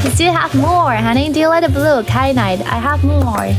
You still have more, honey. Do you like the blue? Kyanite. I have more.